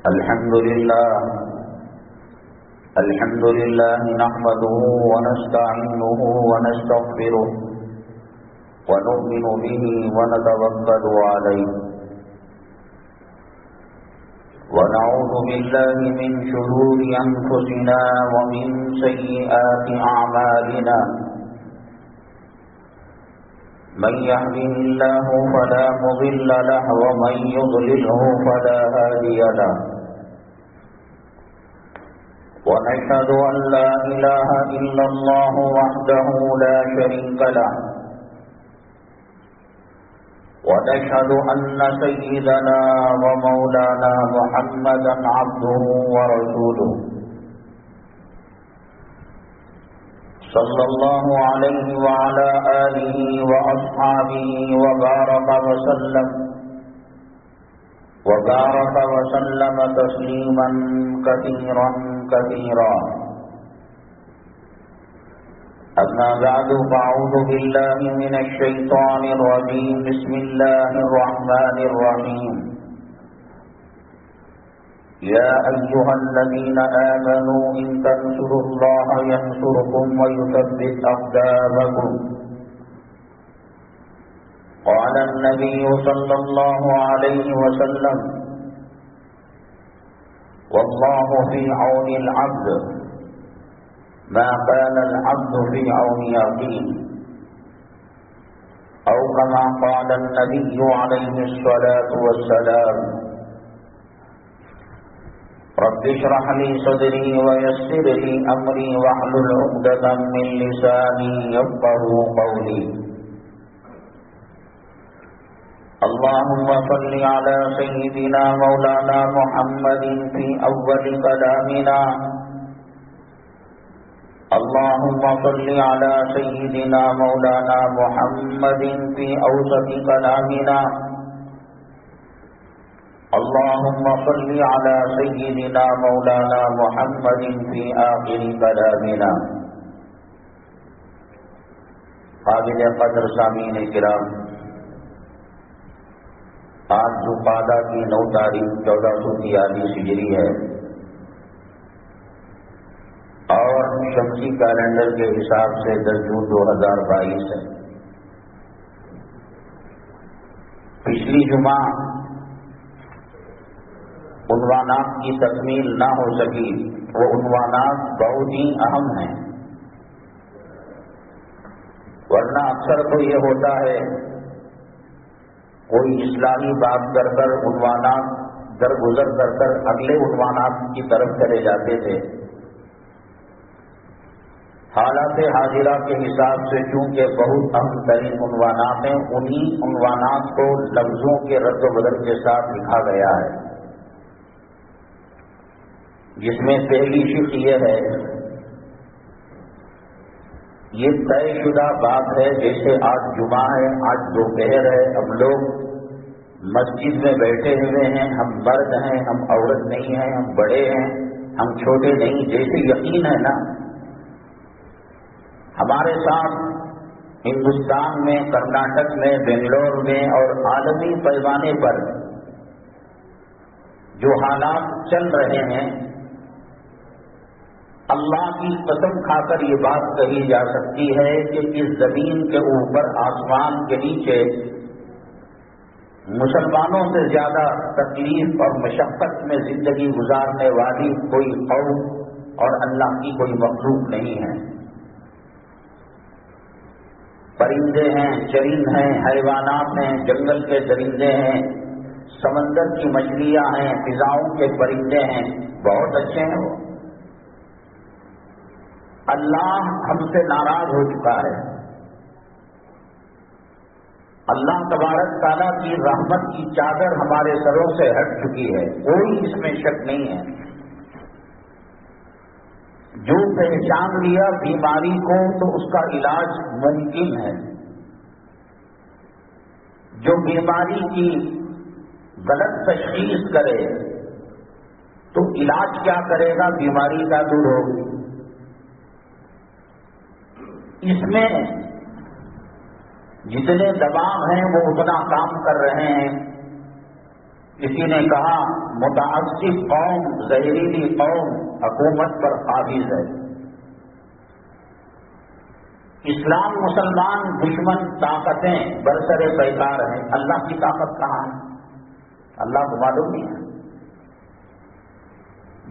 الحمد لله نحمده ونستعينه ونستغفره ونؤمن به ونتوكل عليه ونعوذ بالله من شرور أنفسنا ومن سيئات أعمالنا من يهده الله فلا مضل له ومن يضلله فلا هادي له ونشهد أن لا إله إلا الله وحده لا شريك له ونشهد أن سيدنا ومولانا محمدا عبده ورسوله صلى الله عليه وعلى آله وأصحابه وبارك وسلم تسليما كثيرا كثيرا. أما بعد فأعوذ بالله من الشيطان الرجيم. بسم الله الرحمن الرحيم. يا أيها الذين آمنوا إن تنصروا الله ينصركم ويثبت أقدامكم. قال النبي صلى الله عليه وسلم والله في عون العبد ما كان العبد في عون أخيه أو كما قال النبي عليه الصلاة والسلام. رب اشرح لي صدري ويسر لي أمري واحلل عقدة من لساني يفقهوا قولي. اللهم صل على سيدنا مولانا محمد في أول كلامنا. اللهم صل على سيدنا مولانا محمد في أوسط كلامنا. اللهم صل على سيدنا مولانا محمد في آخر كلامنا. قابل قدر سامعین کرام، آج ذوالقعدہ کی 9 تاریخ 1443 ہجری ہے اور شمسی کیلنڈر کے حساب سے 10 جون 2022 ہے. پچھلی جمعہ عنوانات کی تکمیل نہ ہو سکی. وہ عنوانات بہت ہی اہم ہیں، ورنہ اکثر تو یہ ہوتا ہے کوئی اصلاحی بات کر کر عنوانات درگزر کر کر اگلے عنوانات کی طرف چلے جاتے تھے. حالات حاضرہ کے حساب سے چونکہ بہت اہم ترین عنوانات ہیں، انہی عنوانات کو لفظوں کے رد و بدل کے ساتھ لکھا گیا ہے، جس میں پہلی شق یہ ہے، یہ طے شدہ بات ہے. جیسے آج جمعہ ہے، آج دوپہر ہے، ہم لوگ مسجد میں بیٹھے ہوئے ہیں، ہم مرد ہیں، ہم عورت نہیں ہیں، ہم بڑے ہیں، ہم چھوٹے نہیں. جیسے یقین ہے نا، ہمارے ساتھ ہندوستان میں، کرناٹک میں، بنگلور میں اور عالمی پیمانے پر جو حالات چل رہے ہیں، اللہ کی قسم کھا کر یہ بات کہی جا سکتی ہے کہ اس زمین کے اوپر، آسمان کے نیچے مسلمانوں سے زیادہ تکلیف اور مشقت میں زندگی گزارنے والی کوئی قوم اور اللہ کی کوئی مخلوق نہیں ہے. پرندے ہیں، چرند ہیں، حیوانات ہیں، جنگل کے درندے ہیں، سمندر کی مچھلیاں ہیں، فضاؤں کے پرندے ہیں، بہت اچھے ہیں. وہ اللہ ہم سے ناراض ہو چکا ہے. اللہ تبارک تعالیٰ کی رحمت کی چادر ہمارے سروں سے ہٹ چکی ہے، کوئی اس میں شک نہیں ہے. جو پہچان لیا بیماری کو تو اس کا علاج ممکن ہے. جو بیماری کی غلط تشخیص کرے تو علاج کیا کرے گا؟ بیماری کا دور ہوگی. اس میں جتنے دباؤ ہیں وہ اتنا کام کر رہے ہیں. کسی نے کہا متعصب قوم، زہریلی قوم حکومت پر قابض ہے۔ اسلام مسلمان دشمن طاقتیں برسر پیکار ہیں، اللہ کی طاقت کہاں ہے؟ اللہ کو معلوم نہیں ہے۔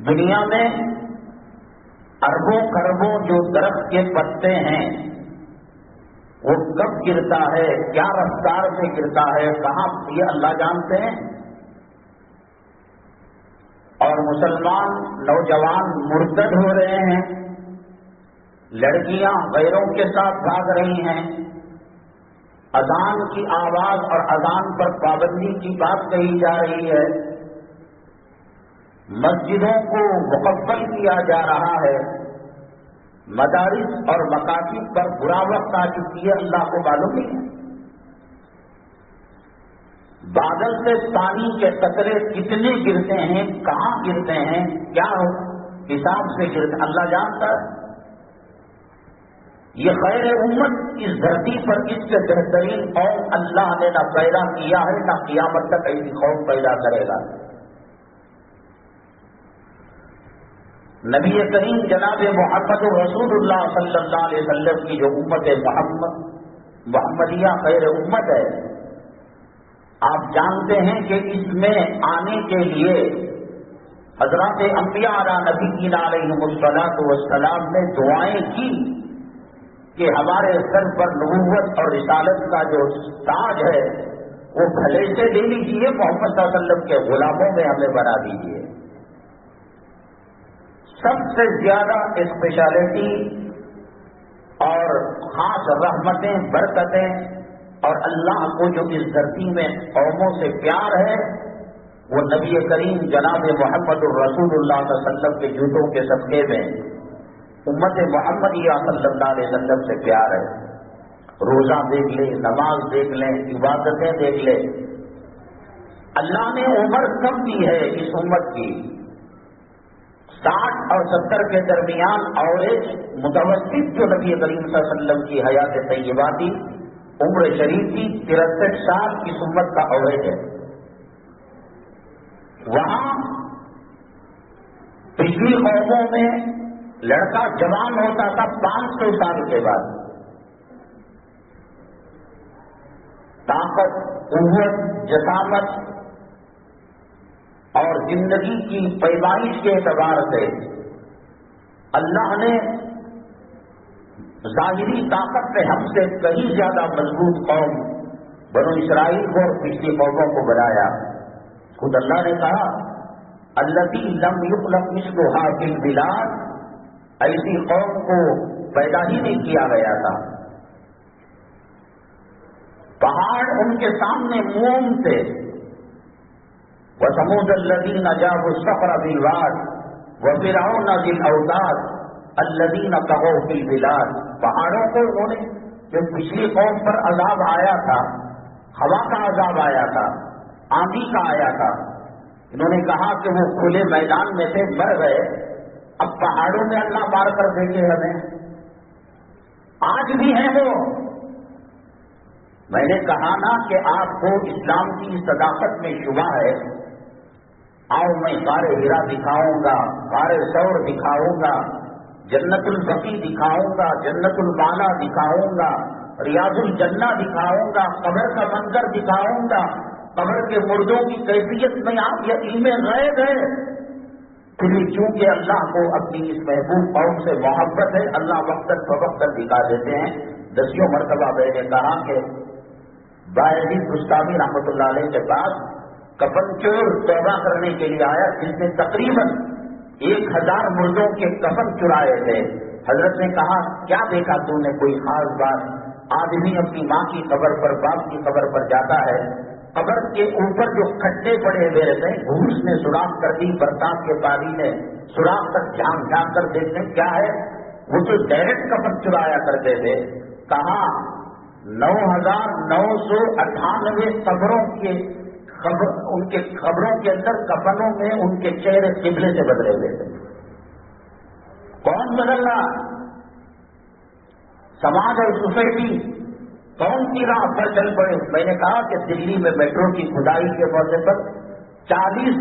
دنیا میں اربوں خربوں جو درخت کے پتے ہیں وہ کب گرتا ہے، کیا رفتار سے گرتا ہے، کہاں، یہ اللہ جانتے ہیں۔ اور مسلمان نوجوان مرتد ہو رہے ہیں، لڑکیاں غیروں کے ساتھ بھاگ رہی ہیں، اذان کی آواز اور اذان پر پابندی کی بات کہی جا رہی ہے، مسجدوں کو مقفل کیا جا رہا ہے، مدارس اور مکاتب پر برا وقت آ چکی ہے، اللہ کو معلوم نہیں ہے۔ بادل سے پانی کے قطرے کتنے گرتے ہیں، کہاں گرتے ہیں، کیا حساب سے گرتے، اللہ جانتا ہے۔ یہ خیر امت اس دھرتی پر اس سے بہترین قوم اللہ نے نہ پیدا کیا ہے، نہ قیامت تک ایسی قوم پیدا کرے گا۔ نبی کریم جناب محمد رسول اللہ صلی اللہ علیہ وسلم کی جو امت محمدیہ خیر امت ہے، آپ جانتے ہیں کہ اس میں آنے کے لیے حضرات انبیاء علی نبینا علیہم الصلاۃ والسلام نے دعائیں کی کہ ہمارے سر پر نبوت اور رسالت کا جو تاج ہے وہ بھلے سے لے لیجیے، محمد صلی اللہ علیہ وسلم کے غلاموں میں ہمیں بنا دیجیے۔ سب سے زیادہ اسپیشلٹی اور خاص رحمتیں، برکتیں اور اللہ کو جو اس دھرتی میں قوموں سے پیار ہے وہ نبی کریم جناب محمد الرسول اللہ صلی اللہ علیہ وسلم کے جوتوں کے صدقے میں امت محمدیہ صلی اللہ علیہ وسلم سے پیار ہے۔ روزہ دیکھ لیں، نماز دیکھ لیں، عبادتیں دیکھ لیں، اللہ نے عمر کم دی ہے اس امت کی، 60 اور 70 کے درمیان اوریج متوسط جو نبی کریم صلی اللہ علیہ وسلم کی حیات طیبہ تھی، عمر شریف کی 63 سال اس امت کا اوریج ہے۔ وہاں پچھلی قوموں میں لڑکا جوان ہوتا تھا 500 سال کے بعد، طاقت، قوت، جسامت اور زندگی کی پیمائش کے اعتبار سے اللہ نے ظاہری طاقت میں ہم سے کہیں زیادہ مضبوط قوم بنو اسرائیل کو اور پچھلی قوموں کو بنایا۔ خود اللہ نے کہا الذی لم یخلق مثلھا فی البلاد، ایسی قوم کو پیدا ہی نہیں کیا گیا تھا۔ پہاڑ ان کے سامنے موم تھے، وَثَمُودَ الَّذِينَ جَابُوا الصَّخْرَ بِالْوَادِ وَفِرْعَوْنَ ذِي الْأَوْتَادِ الَّذِينَ طَغَوْا فِي الْبِلَادِ، پہاڑوں کو انہوں نے جو پچھلی قوم پر عذاب آیا تھا، ہوا کا عذاب آیا تھا، آندھی کا آیا تھا، انہوں نے کہا کہ وہ کھلے میدان میں سے مر گئے، اب پہاڑوں میں اللہ مار کر دیں گے ہمیں، آج بھی ہیں وہ۔ میں نے کہا نا کہ آپ کو اسلام کی صداقت میں شبہ ہے، آؤ میں غار ہیرا دکھاؤں گا، غار ثور دکھاؤں گا، جنت البقیع دکھاؤں گا، جنت المالا دکھاؤں گا، ریاض الجنہ دکھاؤں گا، قبر کا منظر دکھاؤں گا، قبر کے مردوں کی کیفیت میں آپ یہ علم غیب ہے۔ پھر چونکہ اللہ کو اپنی اس محبوب قوم سے محبت ہے، اللہ وقتاً فوقتاً دکھا دیتے ہیں۔ 10 مرتبہ میں نے کہا کہ باعزید بستامی رحمۃ اللہ علیہ کے پاس کفن چور توبہ کرنے کے لیے آیا، جس نے تقریباً 1000 مردوں کے کفن چرائے تھے۔ حضرت نے کہا کیا دیکھا تو نے، کوئی خاص بات؟ آدمی اپنی ماں کی قبر پر، باپ کی قبر پر جاتا ہے، قبر کے اوپر جو کھڈے پڑے ہوئے رہتے ہیں، گھوس نے سوراخ کر دی، برسات کے پانی نے سوراخ تک جھانک کر دیکھتے کیا ہے، وہ تو ڈائریکٹ کفن چرایا کرتے تھے۔ کہا 9998 قبروں کے ان کے قبروں کے اندر کفنوں میں ان کے چہرے قبلے سے بدلے ہوئے تھے۔ کون بدل رہا؟ سماج اور سوسائٹی کون سی راہ پر چل پڑے؟ میں نے کہا کہ دلی میں میٹرو کی کھدائی کے موقع پر 40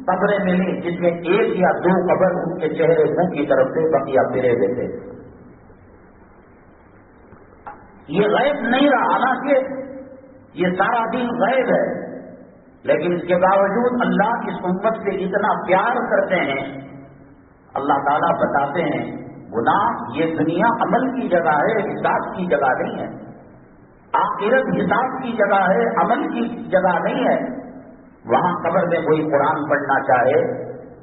قبریں ملی جس میں 1 یا 2 قبر ان کے چہرے منہ کی طرف سے بقیہ پھرے ہوئے تھے. یہ غیب نہیں رہا، حالانکہ یہ سارا دین غیب ہے، لیکن اس کے باوجود اللہ اس امت سے اتنا پیار کرتے ہیں. اللہ تعالیٰ بتاتے ہیں گناہ یہ دنیا عمل کی جگہ ہے، حساب کی جگہ نہیں ہے. آخرت حساب کی جگہ ہے، عمل کی جگہ نہیں ہے. وہاں قبر میں کوئی قرآن پڑھنا چاہے،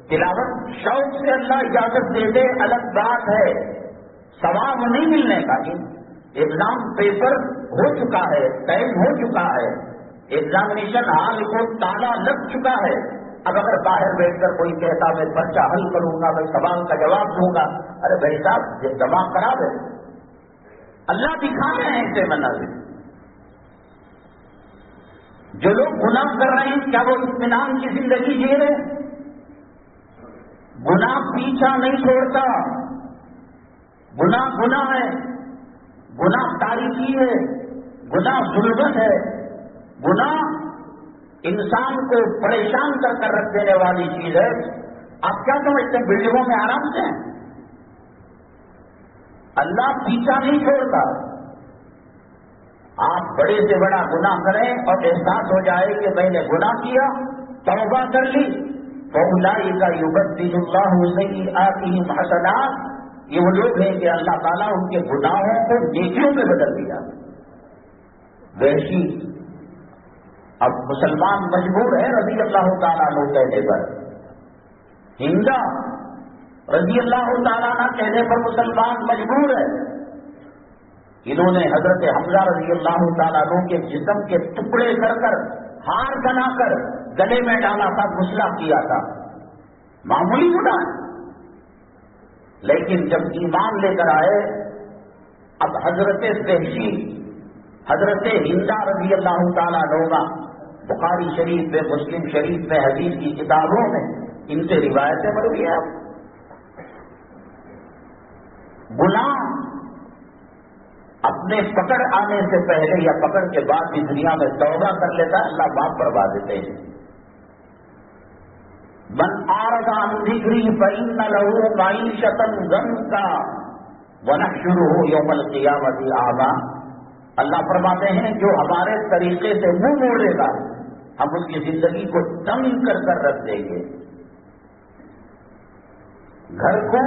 تلاوت شوق سے اللہ اجازت دے دے الگ بات ہے، ثواب نہیں ملنے کا. ایگزام پیپر ہو چکا ہے، ٹائم ہو چکا ہے، ایگزامینیشن ہال کو تالا لگ چکا ہے. اب اگر باہر بیٹھ کر کوئی کہتا میں پرچہ حل کروں گا، میں سوال کا جواب دوں گا، ارے بھائی صاحب جمع کرا دے. اللہ دکھا رہے ہیں ایسے مناظر. جو لوگ گناہ کر رہے ہیں کیا وہ اطمینان کی زندگی جی رہے؟ گناہ پیچھا نہیں چھوڑتا. گناہ گناہ ہے، گناہ تاریکی ہے، گناہ ظلمت ہے، گناہ انسان کو پریشان کر رکھ دینے والی چیز ہے. آپ کیا سمجھتے ہیں بلڈنگوں میں آرام سے ہیں؟ اللہ پیچھا نہیں چھوڑتا. آپ بڑے سے بڑا گناہ کریں اور احساس ہو جائے کہ میں نے گناہ کیا، توبہ کر لی، فَأُولَٰئِکَ یُبَدِّلُ اللَّهُ سَیِّئَاتِہِمْ حَسَنَاتٍ. یہ وہ لوگ ہیں کہ اللہ تعالیٰ ان کے گناہوں کو نیکیوں میں بدل دیا. وحشی اب مسلمان مجبور ہے رضی اللہ تعالیٰ عنہ کہنے پر. ہندا رضی اللہ تعالیٰ عنہ کہنے پر مسلمان مجبور ہے. انہوں نے حضرت حمزہ رضی اللہ تعالیٰ عنہ کے جسم کے ٹکڑے کر ہار بنا کر گلے میں ڈالا تھا، غسلہ کیا تھا. معمولی گناہ. لیکن جب ایمان لے کر آئے، اب حضرت وحشی حضرت ہندا رضی اللہ تعالیٰ عنہ بخاری شریف میں، مسلم شریف میں، حدیث کی کتابوں میں ان سے روایتیں مروی ہیں. گناہ اپنے پکڑ آنے سے پہلے یا پکڑ کے بعد بھی دنیا میں توبہ کر لیتا ہے، اللہ معاف کروا دیتے ہیں. من اعرض عن ذکری فإن له معیشة ضنکا ونحشره یوم القیامة اعمی. اللہ فرماتے ہیں جو ہمارے طریقے سے منہ موڑے گا ہم اس کی زندگی کو تنگ کر رکھ دیں گے. گھر کو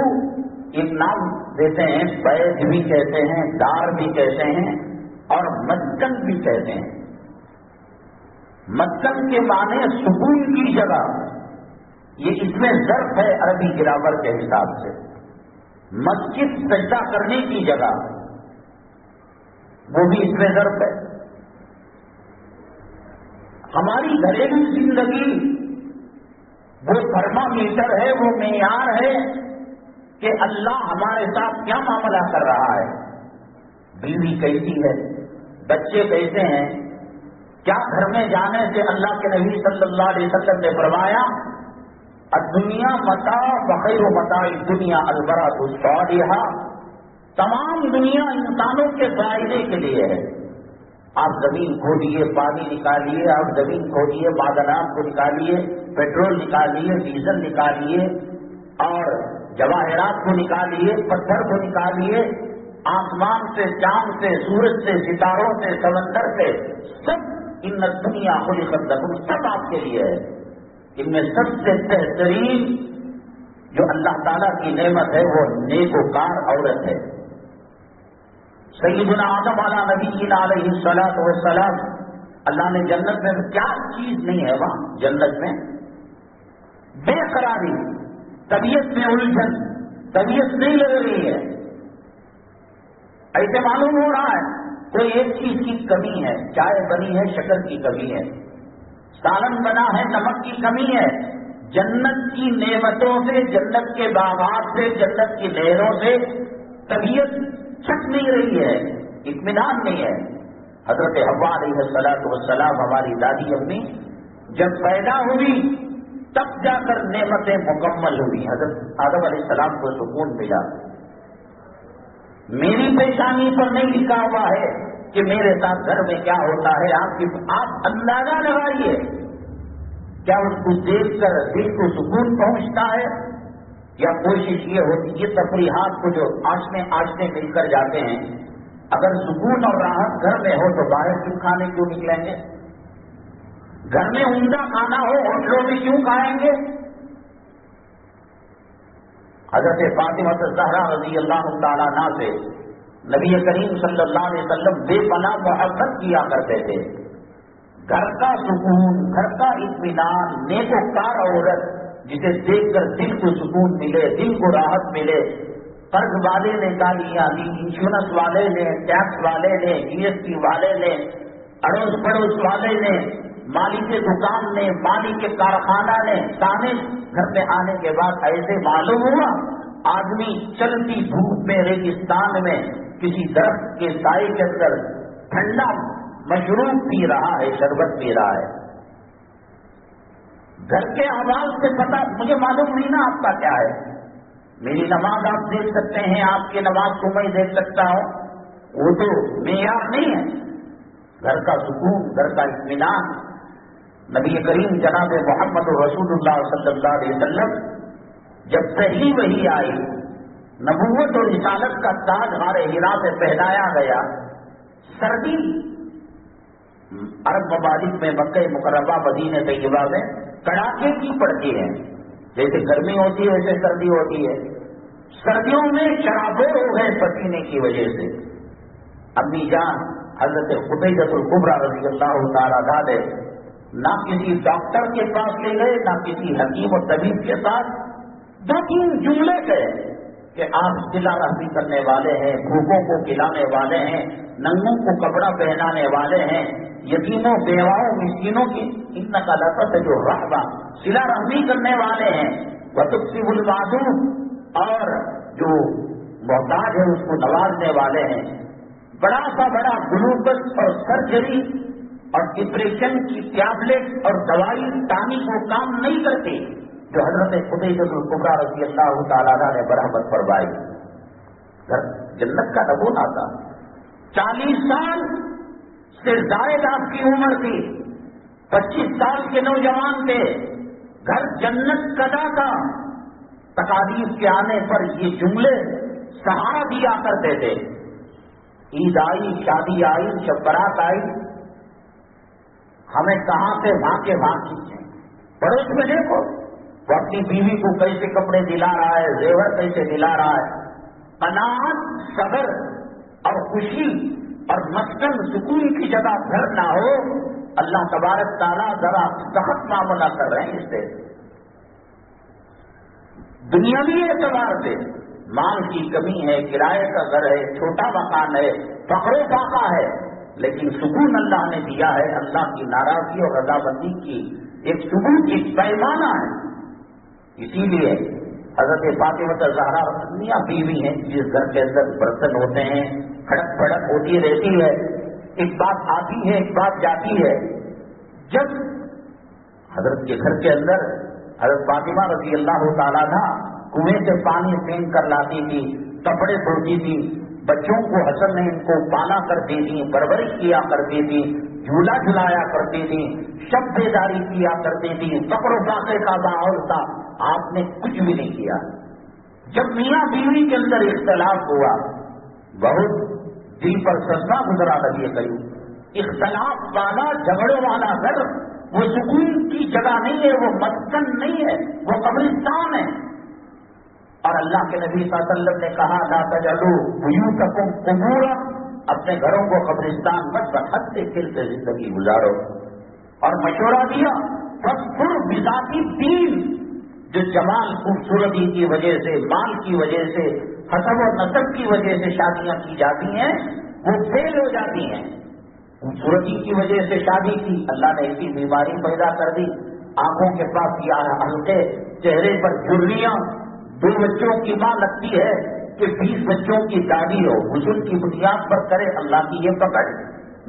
ایک نام دیتے ہیں، بیت بھی کہتے ہیں، دار بھی کہتے ہیں اور مسکن بھی کہتے ہیں. مسکن کے معنی سکون کی جگہ، یہ اس میں ظرف ہے عربی گرامر کے حساب سے. مسجد سجدہ کرنے کی جگہ، وہ بھی اس میں ظرف ہے. ہماری گھریلو زندگی وہ تھرمامیٹر ہے، وہ معیار ہے کہ اللہ ہمارے ساتھ کیا معاملہ کر رہا ہے. بیوی کیسی ہے، بچے کیسے ہیں. کیا گھر میں جانے سے اللہ کے نبی صلی اللہ علیہ وسلم نے فرمایا الدنیا متاع وخیر متاع الدنیا البراۃ الصالحہ. تمام دنیا انسانوں کے فائدے کے لیے ہے. آپ زمین کھودیے، پانی نکالیے، آپ زمین کھودیے، معدنات کو نکالیے، پیٹرول نکالیے، ڈیزل نکالیے اور جواہرات کو نکالیے، پتھر کو نکالیے، آسمان سے، چاند سے، سورج سے، ستاروں سے، سمندر سے، سب ان دنیا خلقت لکم، سب آپ کے لیے ہے. ان میں سب سے بہترین جو اللہ تعالیٰ کی نعمت ہے وہ نیکوکار عورت ہے. سیدنا آدم علیہ نبینا علیہ الصلوۃ والسلام، اللہ نے جنت میں کیا چیز نہیں ہے وہاں جنت میں؟ بے قراری، طبیعت میں الجھن، طبیعت نہیں لگ رہی ہے. ایسے معلوم ہو رہا ہے کوئی ایک چیز کی کمی ہے. چائے بنی ہے، شکر کی کمی ہے. سالن بنا ہے، نمک کی کمی ہے. جنت کی نعمتوں سے، جنت کے باغات سے، جنت کی نہروں سے طبیعت چھٹ نہیں رہی ہے، اطمینان نہیں ہے. حضرت حوا علیہ السلام ہماری دادی امی جب پیدا ہوئی تب جا کر نعمتیں مکمل ہوئی. حضرت آدم علیہ السلام کو سکون ملا. میری پیشانی پر نہیں لکھا ہوا ہے کہ میرے ساتھ گھر میں کیا ہوتا ہے. آپ اندازہ لگائیے کیا اس کو دیکھ کر دل کو سکون پہنچتا ہے؟ یا کوشش یہ ہوتی ہے تفریحات کو جو آشنے مل کر جاتے ہیں، اگر سکون اور راحت گھر میں ہو تو باہر کیوں کھانے کیوں نکلیں گے؟ گھر میں عمدہ کھانا ہو ہوٹلوں میں کیوں کھائیں گے؟ حضرت فاطمہ الزہرا رضی اللہ تعالیٰ عنہا سے نبی کریم صلی اللہ علیہ وسلم بے پناہ محبت کیا کرتے تھے. گھر کا سکون، گھر کا اطمینان، نیکوکار عورت جسے دیکھ کر دل کو سکون ملے، دل کو راحت ملے. قرض والے نے گالیاں دی، انشورنس والے نے، ٹیکس والے نے، GST والے نے، اڑوس پڑوس والے نے، مالک دکان نے، مالک کارخانہ نے، تانے گھر میں آنے کے بعد ایسے معلوم ہوا آدمی چلتی دھوپ میں ریگستان میں کسی درخت کے سائے کے اندر ٹھنڈا مشروب پی رہا ہے، شربت پی رہا ہے. گھر کے آواز سے پتا مجھے معلوم نہیں نا آپ کا کیا ہے. میری نماز آپ دیکھ سکتے ہیں، آپ کی نماز کو میں دیکھ سکتا ہوں، وہ تو معیار نہیں ہے. گھر کا سکون، گھر کا اطمینان. نبی کریم جناب محمد رسول اللہ صلی اللہ علیہ وسلم جب صحیح وحی آئی، نبوت اور رسالت کا تاج ہمارے ہرا سے پہنایا گیا. سردی عرب ممالک میں مکہ مکرمہ مدینہ طیبہ میں کڑاکے کی پڑتی ہے. جیسے گرمی ہوتی ہے ویسے سردی ہوتی ہے. سردیوں میں شرابور ہو گئے پسینے کی وجہ سے. امی جان حضرت خدیجہ الکبریٰ رضی اللہ تعالیٰ عنہا نہ کسی ڈاکٹر کے پاس لے گئے، نہ کسی حکیم و طبیب کے پاس. 2-3 جملے گئے کہ آپ صلہ رحمی کرنے والے ہیں، بھوکوں کو کھلانے والے ہیں، ننگوں کو کپڑا پہنانے والے ہیں، یتیموں بیواؤں مسکینوں کی انک لتسل الرحمہ صلہ رحمی کرنے والے ہیں، وتکسب المعدوم اور جو محتاج ہے اس کو نوازنے والے ہیں. بڑا سا بڑا گلوکوز اور سرجری اور ڈپریشن کی ٹیبلٹ اور دوائی ٹانک وہ کام نہیں کرتی جو حضرت خدیجہ الکبریٰ رضی اللہ تعالیٰ عنہا نے برحمت فرمائی. جنت کا نمونہ تھا. 40 سال سے زائد آپ کی عمر تھی، 25 سال کے نوجوان تھے. گھر جنت کدا کا. تقاریب کے آنے پر یہ جملے سہارا دیا کرتے تھے. عید آئی، شادی آئی، شب برات آئی، ہمیں کہاں سے وہاں کھینچیں. پڑوس میں دیکھو وہ اپنی بیوی کو کیسے کپڑے دلا رہا ہے، زیور کیسے دلا رہا ہے. قناعت، صبر اور خوشی اور مسکن سکون کی جگہ گھر نہ ہو، اللہ تبارک تعالیٰ ذرا سخت معاملہ کر رہے ہیں اس سے. دنیاوی اعتبار سے مال کی کمی ہے، کرائے کا گھر ہے، چھوٹا مکان ہے، فقر و فاقہ ہے، لیکن سکون اللہ نے دیا ہے. اللہ کی ناراضگی اور رضامندی کی ایک ثبوت، ایک پیمانہ ہے. اسی لیے حضرت فاطمہ الزہرا میاں بیوی ہیں جس گھر کے اندر برتن ہوتے ہیں، کھڑک پھڑک ہوتی رہتی ہے، ایک بات آتی ہے ایک بات جاتی ہے. جب حضرت کے گھر کے اندر حضرت فاطمہ رضی اللہ تعالیٰ عنہا کنویں سے پانی پھینک کر لاتی تھی، کپڑے دھوتی تھی، بچوں کو حسن نے ان کو پالا کرتی تھی، پرورش کیا کرتی تھی، جھولا جھلایا کرتی تھی، شب بیداری کیا کرتی تھی، فقر و فاقے کا ماحول تھا. آپ نے کچھ بھی نہیں کیا. جب میاں بیوی کے اندر اختلاف ہوا، بہت دل پر صدمہ گزرا نبی کریم. اختلاف والا، جھگڑے والا گھر وہ سکون کی جگہ نہیں ہے، وہ مسکن نہیں ہے، وہ قبرستان ہے. اور اللہ کے نبی صلی اللہ علیہ وسلم نے کہا لا تجعلوا بیوتکم قبورا، اپنے گھروں کو قبرستان مت بحد دل سے زندگی گزارو. اور مشورہ دیا فاصبر بذات الدین، جو جمال خوبصورتی کی وجہ سے، مال کی وجہ سے، حسب و نسب کی وجہ سے شادیاں کی جاتی ہیں وہ فیل ہو جاتی ہیں. خوبصورتی کی وجہ سے شادی کی، اللہ نے ایسی بیماری پیدا کر دی، آنکھوں کے پاس یہ حلقے، چہرے پر جھریاں. 2 بچوں کی ماں لگتی ہے کہ 20 بچوں کی دادی ہو. حسن کی بنیاد پر کرے اللہ کی یہ پکڑ،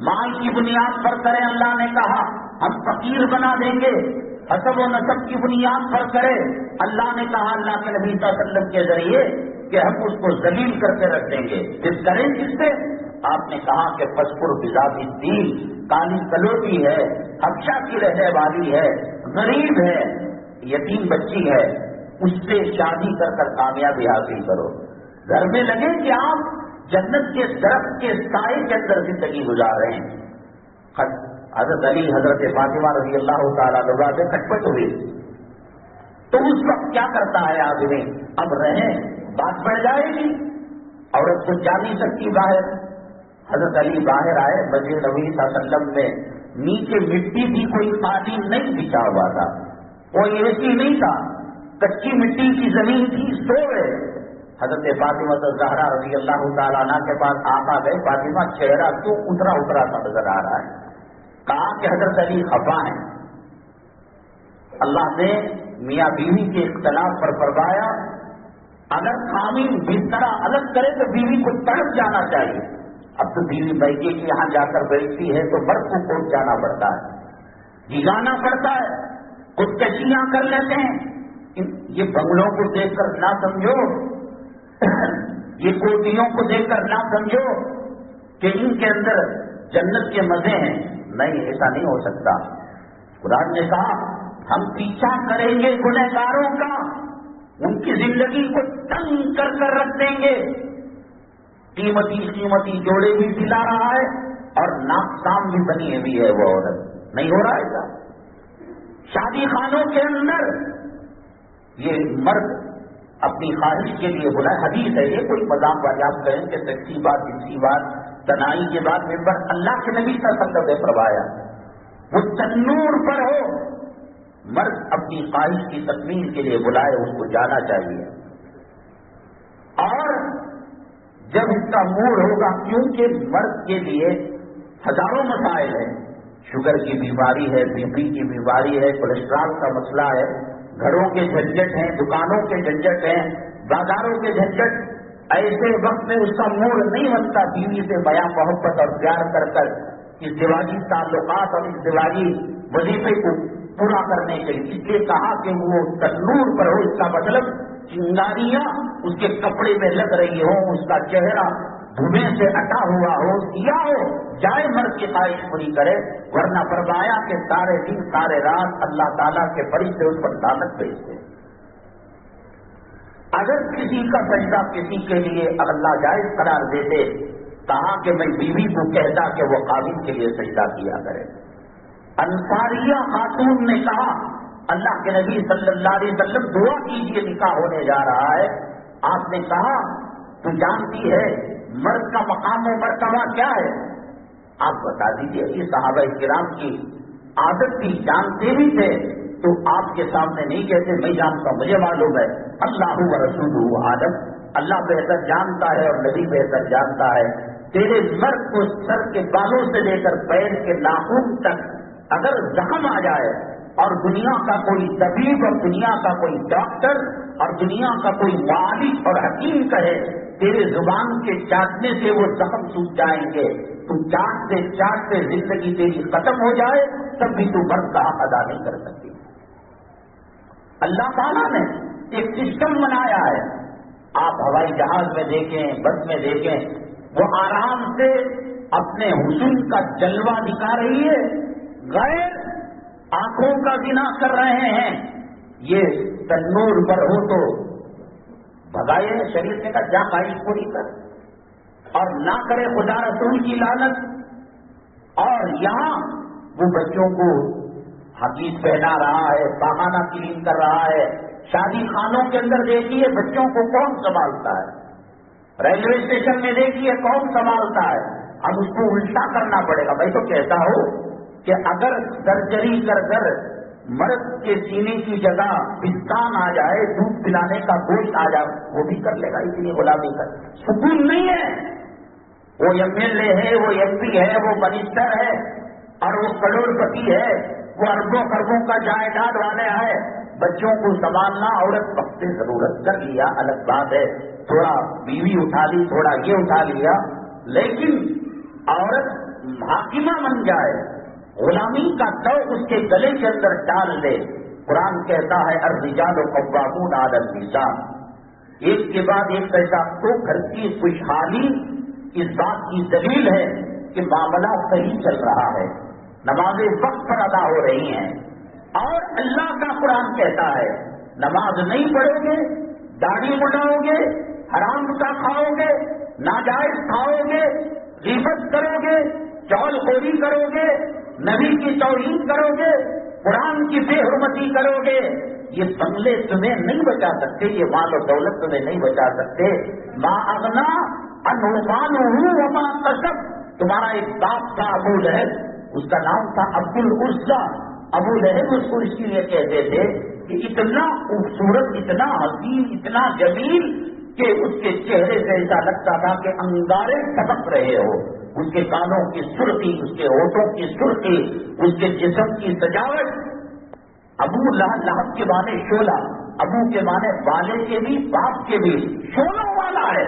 مال کی بنیاد پر کرے اللہ نے کہا ہم فقیر بنا دیں گے. حسب و نسب کی بنیاد پر کرے اللہ نے کہا اللہ کے نبی صلی اللہ علیہ وسلم کے ذریعے کہ ہم اس کو ذلیل کر کے رکھ دیں گے. جس کریں جس سے آپ نے کہا کہ فسپر بذات الدین، کالی کلوٹی ہے، حبشہ کی رہنے والی ہے، غریب ہے، یتیم بچی ہے، اس سے شادی کر کر کامیابی حاصل کرو. گھر میں لگے کہ آپ جنت کے درخت کے سائے کے اندر زندگی گزار رہے ہیں. حضرت علی حضرت فاطمہ رضی اللہ تعالیٰ عنہ سے کھٹپٹ ہوئی تو اس وقت کیا کرتا ہے آدمی؟ اب رہیں، بات بڑھ جائے گی، عورت تو جا نہیں سکتی باہر. حضرت علی باہر آئے، مسجد نبوی صلی اللہ علیہ وسلم میں نیچے مٹی بھی کوئی قالین نہیں بچھا ہوا تھا، کوئی اے سی نہیں تھا، کچی مٹی کی زمین تھی، سو گئے. حضرت فاطمہ زہرا رضی اللہ تعالیٰ عنہ کے پاس آقا گئے، فاطمہ چہرہ کیوں اترا اترا سا نظر آ رہا ہے؟ کہا کہ حضرت علی خفا ہیں. اللہ نے میاں بیوی کے اختلاف پر فرمایا اگر خامین بستر الگ کرے تو بیوی کو تڑپ جانا چاہیے. اب تو بیوی میکے کے یہاں جا کر بیٹھتی ہے تو مرد کو کوٹ جانا پڑتا ہے، جگانا پڑتا ہے، خودکشیاں کر لیتے ہیں. یہ بنگلوں کو دیکھ کر نہ سمجھو، یہ کوٹیوں کو دیکھ کر نہ سمجھو کہ ان کے اندر جنت کے مزے ہیں. نہیں، ایسا نہیں ہو سکتا. قرآن نے کہا ہم پیچھا کریں گے گنہگاروں کا، ان کی زندگی کو تنگ کر کر رکھ دیں گے. قیمتی قیمتی جوڑے بھی دلا رہا ہے اور ناکام بھی بنی ہوئی ہے وہ عورت. نہیں ہو رہا ہے کیا؟ شادی خانوں کے اندر یہ مرد اپنی خواہش کے لیے بلا، حدیث ہے یہ، کوئی مذاق والی آپ کہیں کہ سچی بات جنسی بات تنائی کے بعد ممبر اللہ کے نبی صلی اللہ علیہ وسلم نے فرمایا وہ تنور پر ہو، مرد اپنی خواہش کی تکمیل کے لیے بلائے، اس کو جانا چاہیے. اور جب اس کا موڈ ہوگا، کیونکہ مرد کے لیے ہزاروں مسائل ہیں، شوگر کی بیماری ہے، بی پی کی بیماری ہے، کولیسٹرول کا مسئلہ ہے، گھروں کے جھنجٹ ہیں، دکانوں کے جھنجٹ ہیں، بازاروں کے جھنجٹ. ایسے وقت میں اس کا موڈ نہیں بنتا بیوی سے بیاں محبت اور پیار کر کر ازدواجی تعلقات اور ازدواجی وظیفے کو پورا کرنے کے لیے. اس لیے کہا کہ وہ تنور پر ہو، اس کا مطلب چنگاریاں اس کے کپڑے میں لگ رہی ہوں، اس کا چہرہ دھویں سے اٹا ہوا ہو، سیاہ ہو، جائے مرد کی خواہش پوری کرے. ورنہ فرمایا کہ سارے دن سارے رات اللہ تعالیٰ کے فرشتے اس پر لعنت بھیجتے. اگر کسی کا سجدہ کسی کے لیے اللہ جائز قرار دیتے، کہا کہ میں بیوی کو کہتا کہ وہ قابل کے لیے سجدہ کیا کرے. انصاریہ خاتون نے کہا اللہ کے نبی صلی اللہ علیہ وسلم دعا کیجیے، نکاح ہونے جا رہا ہے. آپ نے کہا تو جانتی ہے مرد کا مقام و مرتبہ کیا ہے؟ آپ بتا دیجیے. یہ صحابہ کرام کی عادت تھی، جانتے بھی تھے تو آپ کے سامنے نہیں کہتے میں جانتا، مجھے معلوم ہے. اللہ و رسولہ عالم، اللہ بہتر جانتا ہے اور نبی بہتر جانتا ہے. تیرے مرد کو سر کے بالوں سے لے کر پیر کے ناخن تک اگر زخم آ جائے اور دنیا کا کوئی طبیب اور دنیا کا کوئی ڈاکٹر اور دنیا کا کوئی معالج اور حکیم کہے تیرے زبان کے چاٹنے سے وہ زخم سوکھ جائیں گے، تو چاٹتے چاٹتے زندگی تیری ختم ہو جائے تب بھی تو مرد کا حق ادا نہیں کر سکتی. اللہ تعالیٰ نے ایک سسٹم بنایا ہے. آپ ہوائی جہاز میں دیکھیں، بس میں دیکھیں، وہ آرام سے اپنے حسن کا جلوہ دکھا رہی ہے، غیر آنکھوں کا زنا کر رہے ہیں. یہ تنور پر ہو تو بھگائے، شریف نے کہا جا خواہش پوری کر، اور نہ کرے خدا رسول کی لعنت. اور یہاں وہ بچوں کو حقیق پہنا رہا ہے، پاخانہ کلین کر رہا ہے. شادی خانوں کے اندر دیکھیے بچوں کو کون سنبھالتا ہے، ریلوے اسٹیشن میں دیکھیے کون سنبھالتا ہے. اب اس کو الٹا کرنا پڑے گا. میں تو کہتا ہوں کہ اگر سرجری کر کر مرد کے سینے کی جگہ پستان آ جائے، دودھ پلانے کا گوشت آ جائے، وہ بھی کر لے گا. اتنی غلامی کر سکون نہیں ہے. وہ ایم ایل اے ہے، وہ ایم پی ہے، وہ منسٹر ہے اور وہ کروڑ پتی ہے، وہ اربوں خربوں کا جائیداد والے ہے. بچوں کو سنبھالنا عورت وقت ضرورت کر لیا الگ بات ہے، تھوڑا بیوی اٹھا لی، تھوڑا یہ اٹھا لیا، لیکن عورت حاکمہ بن جائے، غلامی کا توق اس کے گلے کے اندر ڈال دے. قرآن کہتا ہے الرجال قوامون علی النساء، ایک کے بعد ایک پیسہ تو گھر کی خوشحالی اس بات کی دلیل ہے کہ معاملہ صحیح چل رہا ہے، نمازیں وقت پر ادا ہو رہی ہیں۔ اور اللہ کا قرآن کہتا ہے نماز نہیں پڑھو گے، داڑھی مڈاؤ گے، حرام کا کھاؤ گے، ناجائز کھاؤ گے، غیبت کرو گے، چغل خوری کرو گے، نبی کی توہین کرو گے، قرآن کی بے حرمتی کرو گے، یہ بنگلے تمہیں نہیں بچا سکتے، یہ مال و دولت تمہیں نہیں بچا سکتے۔ ما اغنا عنہ مالہ وما کسب۔ تمہارا ایک باپ تھا ابو لہب، اس کا نام تھا عبد العزیٰ۔ ابو لہب اس کو اس لیے کہتے تھے کہ اتنا خوبصورت، اتنا حسین، اتنا جمیل کہ اس کے چہرے سے ایسا لگتا تھا کہ انگارے ٹپک رہے ہو، اس کے کانوں کی سرخی، اس کے ہونٹوں کی سرخی، اس کے جسم کی سجاوٹ۔ ابو لہب کے معنی شعلہ، ابو کے معنی والے کے بھی، باپ کے بھی، شعلوں والا ہے۔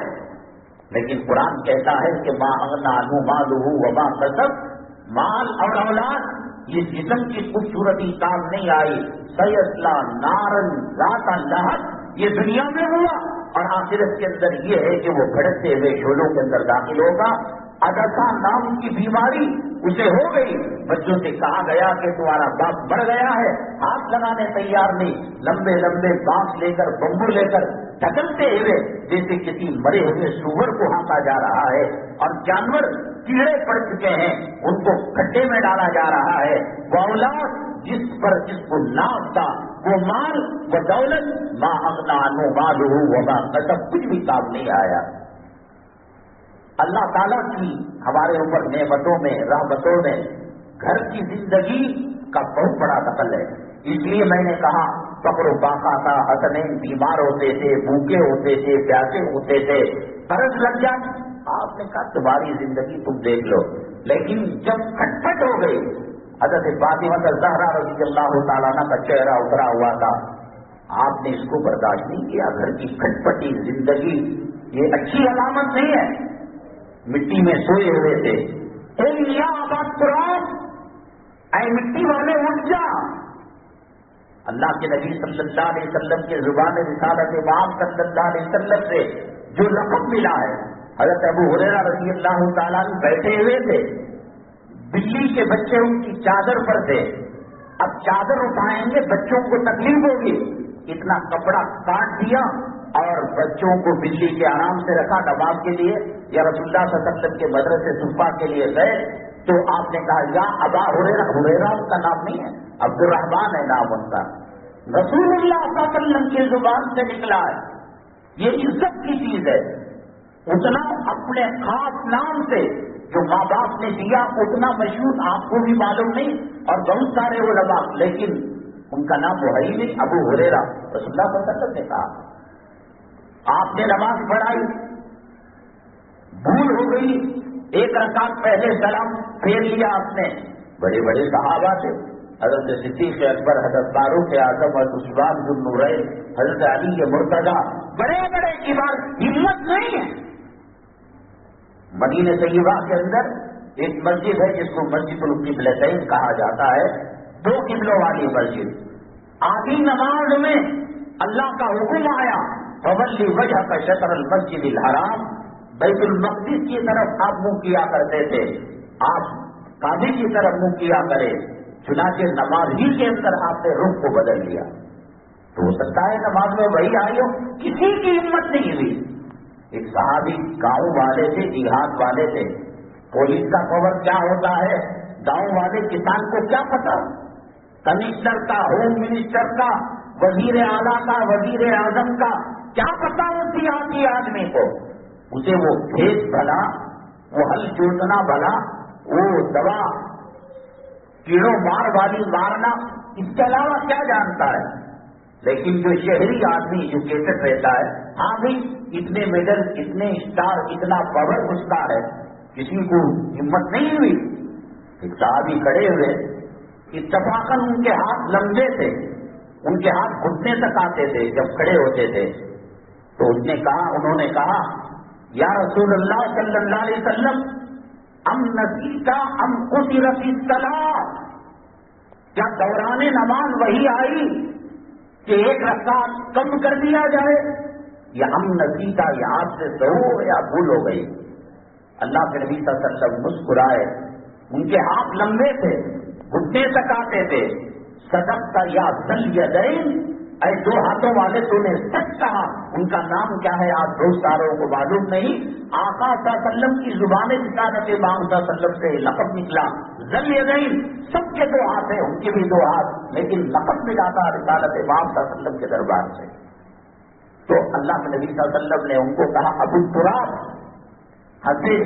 لیکن قرآن کہتا ہے کہ ما اغنا عنہ مالہ وما کسب، مال اور اولاد یہ جسم کی خوبصورتی کام نہیں آئی۔ سیصلی نارا ذات لہب یہ دنیا میں ہوا، اور آخرت کے اندر یہ ہے کہ وہ بھڑکتے ہوئے شعلوں کے اندر داخل ہوگا۔ عدسہ نام کی بیماری اسے ہو گئی، بچوں سے کہا گیا کہ تمہارا باپ مر گیا ہے، ہاتھ لگانے تیار نہیں، لمبے لمبے بانس لے کر، بمبو لے کر ڈھکلتے ہوئے جیسے کسی مرے ہوئے سور کو ہانکا جا رہا ہے، اور جانور کیڑے پڑ چکے ہیں ان کو کھڈے میں ڈالا جا رہا ہے۔ وہ اولاد جس پر جس کو ناز تھا، وہ مال وہ دولت، ما اغنا عنہ مالہ وما کسب، کچھ بھی کام نہیں آیا۔ اللہ تعالیٰ کی ہمارے اوپر نعمتوں میں، رحمتوں میں گھر کی زندگی کا بہت بڑا دخل ہے۔ اس لیے میں نے کہا فقر و فاقہ تھا، حسنین بیمار ہوتے تھے، بھوکے ہوتے تھے، پیاسے ہوتے تھے، قرض لگ جاتا۔ آپ نے کہا تمہاری زندگی تم دیکھ لو، لیکن جب کھٹ پٹ ہو گئی، حضرت فاطمہ الزہرا رضی اللہ تعالیٰ عنہ کا چہرہ اترا ہوا تھا، آپ نے اس کو برداشت نہیں کیا۔ گھر کی کھٹ پٹی زندگی یہ اچھی علامت نہیں ہے۔ مٹی میں سوئے ہوئے تھے، اے یا ابا تراب، اے مٹی والے اٹھ جا۔ اللہ کے نبی صلی اللہ علیہ وسلم کے زبان رسالت امام صلی اللہ علیہ وسلم سے جو لقب ملا ہے، حضرت ابو ہریرہ رضی اللہ تعالیٰ عنہ بیٹھے ہوئے تھے، بلی کے بچے ان کی چادر پر تھے، اب چادر اٹھائیں گے بچوں کو تکلیف ہوگی، اتنا کپڑا کاٹ دیا اور بچوں کو بلی کے آرام سے رکھا نماز کے لیے، یا رسول اللہ صلی اللہ علیہ وسلم کے مدرسے صفا کے لیے گئے تو آپ نے کہا یا ابا ہریرہ، ہریرہ ان کا نام نہیں ہے، عبد الرحمن ہے نام ان کا، رسول اللہ صلی اللہ علیہ وسلم کی زبان سے نکلا ہے، یہ عزت کی چیز ہے۔ اتنا اپنے خاص نام سے جو ماں باپ نے دیا اتنا مشہور آپ کو بھی معلوم نہیں، اور بہت سارے علماء، لیکن ان کا نام وہ ہے ہی نہیں، ابو ہریرہ۔ رسول اللہ صلی اللہ علیہ وسلم نے کہا آپ نے نماز پڑھائی، بھول ہو گئی، ایک رکعت پہلے سلام پھیر لیا آپ نے، بڑے بڑے صحابہ تھے، حضرت صدیق اکبر، حضرت فاروق اعظم، حضرت عثمان ذو النورین، حضرت علی کے مرتضیٰ، بڑے بڑے کبار، ہمت نہیں ہے۔ مدینہ طیبہ کے اندر ایک مسجد ہے جس کو مسجد القبلتین کہا جاتا ہے، دو قبلوں والی مسجد۔ آدھی نماز میں اللہ کا حکم آیا فولی وجہ کا شطر المسجد الحرام، بیت المقدس کی طرف آپ منہ کیا کرتے تھے، آپ کعبے کی طرف منہ کیا کرے، چنانچہ نماز ہی کے اندر آپ نے رخ کو بدل لیا۔ تو ہو سکتا ہے نماز میں وہی آئی ہو، کسی کی ہمت نہیں ہوئی۔ ایک صحابی گاؤں والے تھے، دیہات والے تھے، پولیس کا پاور کیا ہوتا ہے گاؤں والے کسان کو کیا پتا، کمشنر کا، ہوم منسٹر کا، وزیر اعلیٰ کا، وزیر اعظم کا کیا پتا اس دیہاتی آدمی کو، اسے وہ کھیت بھلا، وہ ہل جوتنا بھلا، وہ دوا کیڑوں مار والی مارنا، اس کے علاوہ کیا جانتا ہے۔ لیکن جو شہری آدمی ایجوکیٹڈ رہتا ہے، ہاں بھی اتنے میڈل، اتنے اسٹار، اتنا پاور اس کا ہے، کسی کو ہمت نہیں ہوئی۔ ایک صحابی کھڑے ہوئے، اتفاقاً ان کے ہاتھ لمبے تھے، ان کے ہاتھ گھٹنے تک آتے تھے جب کھڑے ہوتے تھے، تو انہوں نے کہا یا رسول اللہ صلی اللہ علیہ وسلم، ام نسیتا ام قصر فی الصلاۃ، کیا دوران نماز وہی آئی کہ ایک رکعت کم کر دیا جائے، یا ہم نسیتا یاد سے سہو یا بھول ہو گئی۔ اللہ کے نبی صلی اللہ علیہ وسلم مسکرائے، ان کے ہاتھ لمبے تھے، گھٹنے تک آتے تھے. صدقت یا ذل یدین، اے دو ہاتھوں والے تو نے سچ کہا. ان کا نام کیا ہے آپ دوست ساروں کو معلوم نہیں. آقا صلی اللہ علیہ وسلم کی زبان رسالت امام صلی اللہ علیہ وسلم سے لقب نکلا ذل یدین. سب کے دو ہاتھ ہیں، ان کے بھی دو ہاتھ، لیکن لقب ملا تھا رسالت امام صلی اللہ علیہ وسلم کے دربار سے. تو اللہ کے نبی صلی اللہ علیہ وسلم نے ان کو کہا ابو تراب. ہنسے،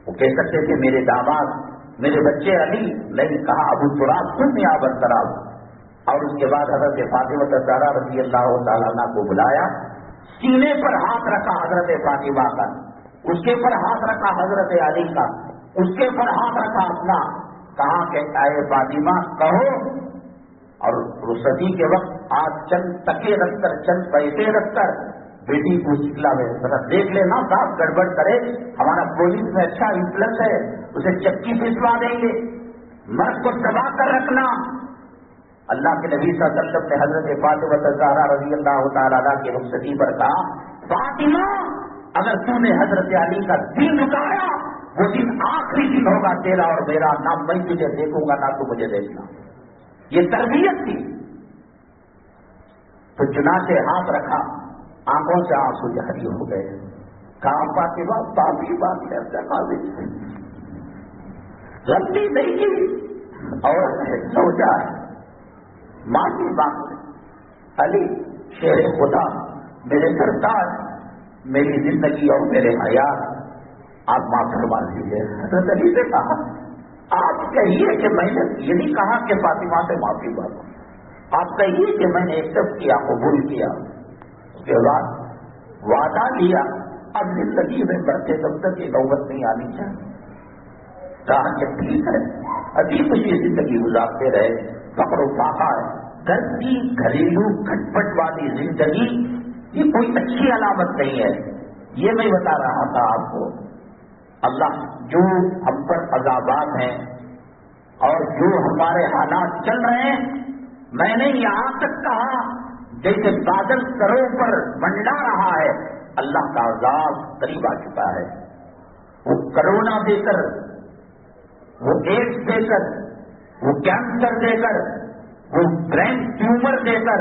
وہ کہہ سکتے تھے میرے داماد، میرے بچے علی، نہیں، کہا ابو تراب تم یا برطراب. اور اس کے بعد حضرت فاطمہ الزہرا رضی اللہ تعالیٰ عنہ کو بلایا، سینے پر ہاتھ رکھا حضرت فاطمہ کا، اس کے پر ہاتھ رکھا حضرت علی کا، اس کے پر ہاتھ رکھا اپنا. کہا کہ اے فاطمہ کہو. اور رخصتی کے وقت آج چند تکے رکھ کر، چند پیسے رکھ کر بیٹی کو سکھلا میں ذرا دیکھ لینا، صاحب گڑبڑ کرے، ہمارا پولیس میں اچھا انفلوئنس ہے، اسے چکی پھسوا دیں گے، مرد کو دبا کر رکھنا. اللہ کے نبی صلی اللہ علیہ وسلم نے حضرت فاطمہ الزہرا رضی اللہ تعالیٰ عنہ کی رخصتی پر کہا فاطمہ اگر تو نے حضرت علی کا دین رکایا وہ دن آخری دن ہوگا تیرا اور میرا، نہ میں تجھے دیکھوں گا نہ تو مجھے دیکھنا. یہ تربیت تھی. تو چنانچہ ہاتھ رکھا، آنکھوں سے آنسو جاری ہو گئے. کہا فاطمہ باقی بات ہے غلطی نہیں کی اور سوچا معافی مانگ. علی شیر خدا میرے سرتاج، میری زندگی اور میرے حیات آپ معاف فرما دیجیے. حضرت علی سے کہا آپ کہیے کہ میں نے یہ نہیں کہا کہ فاطمہ سے معافی مانگو، آپ کہیے کہ میں نے ایکسپٹ کیا، قبول کیا. اس کے بعد وعدہ لیا اب زندگی میں بڑھتے تب تک یہ نوبت نہیں آنی چاہیے. کہا کہ ٹھیک ہے، ابھی خوشی زندگی گزارتے رہے. فقر و فاقہ ہے، گھر کی گھریلو کھٹپٹ والی زندگی یہ کوئی اچھی علامت نہیں ہے. یہ میں بتا رہا تھا آپ کو. اللہ جو ہم پر عذابات ہیں اور جو ہمارے حالات چل رہے ہیں، میں نے یہاں تک کہا جیسے بادل سروں پر منڈا رہا ہے، اللہ کا عذاب قریب آ چکا ہے. وہ کرونا دے کر، وہ ایڈس دے کر، وہ کینسر دے کر، وہ برین ٹیومر دے کر،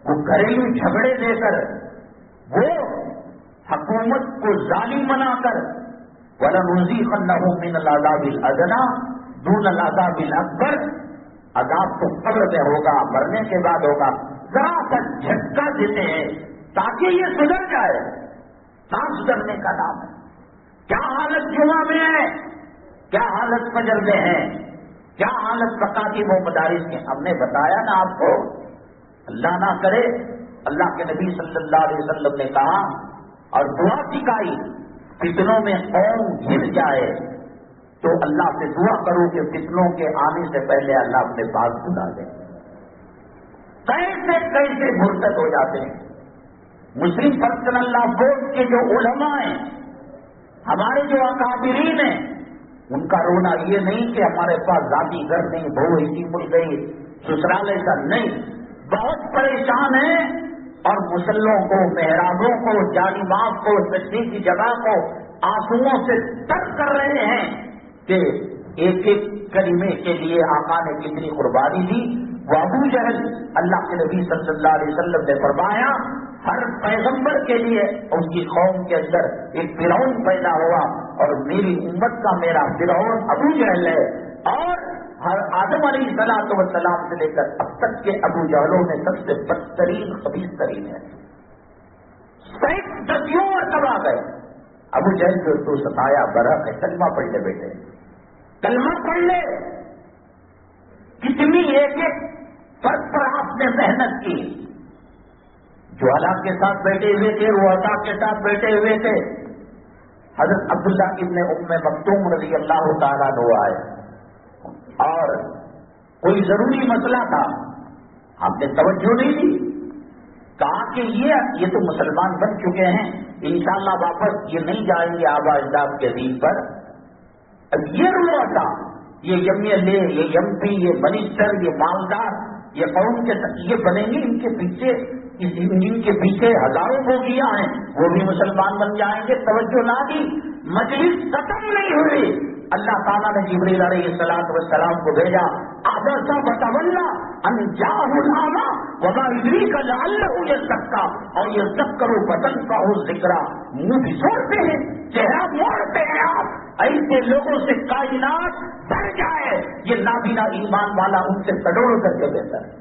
وہ گھریلو جھگڑے دے کر، وہ حکومت کو ظالم بنا کر وَلَنُذِيقَنَّهُم مِّنَ الْعَذَابِ الْأَدْنَىٰ دُونَ الْعَذَابِ الْأَكْبَرِ. عذاب تو قبر میں ہوگا، مرنے کے بعد ہوگا. ذرا سا جھٹکا دیتے ہیں تاکہ یہ سدھر جائے. کہاں سدھرنے کا نام ہے؟ کیا حالت جمعہ میں ہے، کیا حالت فجر میں ہے، کیا حالت مکاتب و مدارس کی. ہم نے بتایا نا آپ کو. اللہ نہ کرے اللہ کے نبی صلی اللہ علیہ وسلم نے کہا اور دعا سکھائی فتنوں میں قوم گر جائے تو اللہ سے دعا کرو کہ فتنوں کے آنے سے پہلے اللہ اپنے پاس بلا دے. کیسے کیسے مرتد ہو جاتے ہیں. مسلم پرسنل لا بورڈ کے جو علماء ہیں، ہمارے جو اکابرین ہیں، ان کا رونا یہ نہیں کہ ہمارے پاس ذاتی گھر نہیں، بہو ایسی مل گئی، سسرال ایسا نہیں. بہت پریشان ہیں اور مسلوں کو، محرابوں کو، جالمات کو، سجدے کی جگہ کو آنسوؤں سے تر کر رہے ہیں کہ ایک ایک کلمے کے لیے آقا نے کتنی قربانی دی. وہ ابو جہل، اللہ کے نبی صلی اللہ علیہ وسلم نے فرمایا ہر پیغمبر کے لیے اس کی قوم کے اندر ایک فرعون پیدا ہوا اور میری امت کا میرا فرعون ابو جہل ہے. اور ہر آدم علیہ الصلوۃ والسلام سے لے کر اب تک کے ابو جہلوں میں سب سے بدترین خبیث ترین ہے. صدیوں اور تباہ گئے. ابو جہل جو تو ستایا برق ہے، کلمہ پڑھ لے بیٹے، کلمہ پڑھ لے. کتنی ایک ایک فرق پر آپ نے محنت کی. جو اللہ کے ساتھ بیٹھے ہوئے تھے، وہ عطا کے ساتھ بیٹھے ہوئے تھے. حضرت عبداللہ ابن ام مکتوم رضی اللہ تعالیٰ عنہ آئے اور کوئی ضروری مسئلہ تھا، آپ نے توجہ نہیں دی. کہا کہ یہ تو مسلمان بن چکے ہیں، انشاءاللہ واپس یہ نہیں جائیں گے آبا اجداد کے دین پر. اب یہ روا تھا، یہ ایم ایل اے، یہ ایم پی، یہ منسٹر، یہ مالدار، یہ قوم کے یہ بنیں گے. ان کے پیچھے جن کے پیچھے ہزاروں بوگیاں ہیں وہ بھی مسلمان بن جائیں گے. توجہ نہ دی. مجلس ختم نہیں ہوئی، اللہ تعالیٰ نے جبریل علیہ السلام کو بھیجا، عبس وتولی ان جاءہ الاعمی وما یدریک لعلہ یزکیٰ، اور یذکر فتنفعہ الذکریٰ، منہ بھسوڑتے ہیں، چہرہ موڑتے ہیں آپ، ایسے لوگوں سے کائنات بڑھ جائے، یہ نابینا ایمان والا ان سے کروڑوں درجے بہتر ہے۔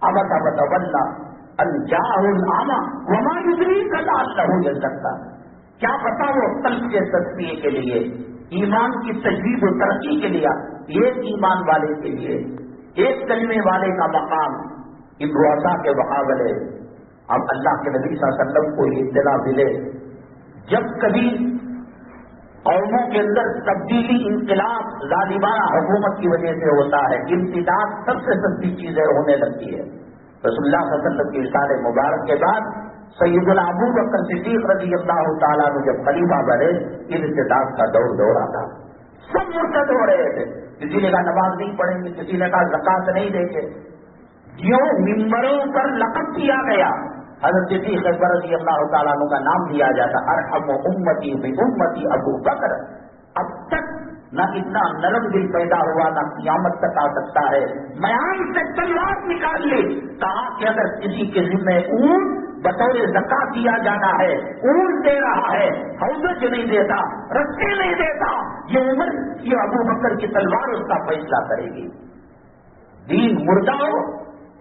عبس وتولی ان جاءہ الاعمی وما یدریک لعلہ یزکیٰ، کیا پتا وہ قلب کے تصفیے کے لیے، ایمان کی تجدید و ترقی کے لیے، ایک ایمان والے کے لیے، ایک کلمے والے کا مقام ان رؤساء کے مقابلے۔ اب اللہ کے نبی صلی اللہ علیہ وسلم کو یہ اطلاع ملے، جب کبھی قوموں کے اندر تبدیلی، انقلاب، ظالمانہ حکومت کی وجہ سے ہوتا ہے، امتداد سب سے سستی چیزیں ہونے لگتی ہے۔ رسول اللہ صلی اللہ علیہ وسلم کی ارشاد مبارک کے بعد سیدنا ابو بکر صدیق رضی اللہ تعالیٰ نے جب خلیفہ بنے، ارتداد کا دور تھا، سب مرتد ہو رہے تھے، کسی نے کہا نماز نہیں پڑھیں گے، کسی نے کہا زکات نہیں دیں گے، جو ممبروں پر لقب کیا گیا، حضرت صدیق اکبر رضی اللہ تعالیٰ عنہ کا نام دیا جاتا، ارحم امتی بامتی ابو بکر۔ اب تک نہ اتنا نرم دل پیدا ہوا، نہ قیامت تک آ سکتا ہے۔ میان سے تلوار نکال لی، کہا کہ اگر کسی کے ذمہ اونٹ بطور زکات دیا جانا ہے، اونٹ دے رہا ہے، حوض نہیں دیتا، رستے نہیں دیتا، یہ عمر یہ ابو بکر کی تلوار اس کا فیصلہ کرے گی۔ دین مردہ ہو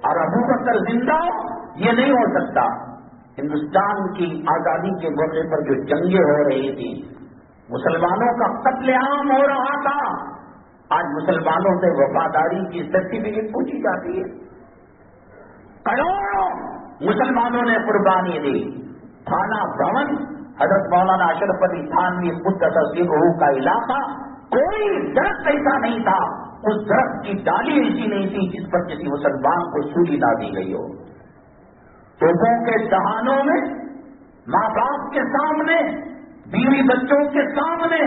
اور ابو بکر زندہ ہو، یہ نہیں ہو سکتا۔ ہندوستان کی آزادی کے موقع پر جو جنگیں ہو رہی تھی، مسلمانوں کا قتل عام ہو رہا تھا، آج مسلمانوں سے وفاداری کی سرٹیفکیٹ پوچھی جاتی ہے۔ کروڑوں مسلمانوں نے قربانی دی۔ تھانہ بھون حضرت مولانا اشرف علی تھانوی قدس سرہ کا علاقہ، کوئی درخت ایسا نہیں تھا، اس درخت کی ڈالی ایسی نہیں تھی جس پر کسی مسلمان کو سولی نہ دی گئی ہو۔ توپوں کے دہانوں میں، ماں باپ کے سامنے، بیوی بچوں کے سامنے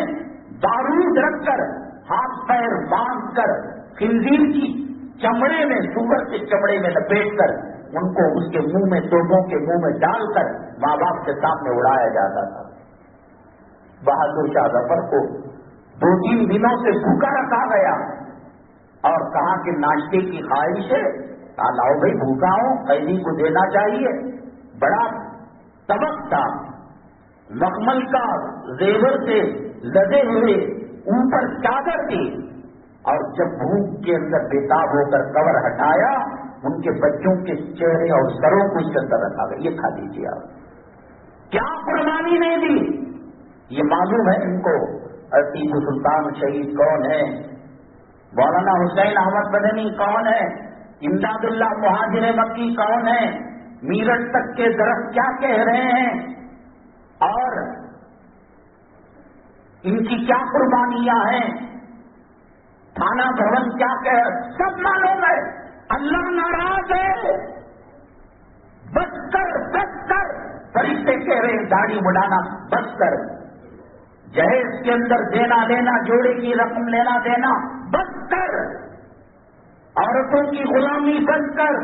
بارود رکھ کر، ہاتھ پیر باندھ کر، خنزیر کی چمڑے میں، سور کے چمڑے میں لپیٹ کر، ان کو اس کے منہ میں، توپوں کے منہ میں ڈال کر ماں باپ کے سامنے اڑایا جاتا تھا۔ بہادر شاہ ظفر کو 2-3 دنوں سے بھوکا رکھا گیا اور کہا کہ ناشتے کی خواہش ہے، کہا لاؤ بھائی بھوکا ہوں، قیدی کو دینا چاہیے۔ بڑا طبق تھا، مخمل کا زیور سے لدے ہوئے، اوپر چادر تھی، اور جب بھوک کے اندر بےتاب ہو کر کور ہٹایا، ان کے بچوں کے چہرے اور سروں کو اس کے اندر رکھا گیا، یہ کھا لیجیے آپ۔ کیا قربانی نہیں دی؟ یہ معلوم ہے ان کو ٹیپو سلطان شہید کون ہے، مولانا حسین احمد مدنی کون ہے، امداد اللہ مہاجر مکی کون ہے، میرٹھ تک کے درخت کیا کہہ رہے ہیں، اور ان کی کیا قربانیاں ہیں، تھانہ بھون کیا کہہ، سب معلوم ہے۔ اللہ ناراض ہے، بس کر بس کر، فرشتے کہہ رہے ہیں داڑھی مڈانا بس کر، جہیز کے اندر دینا لینا، جوڑے کی رقم لینا دینا بس کر، عورتوں کی غلامی بس کر،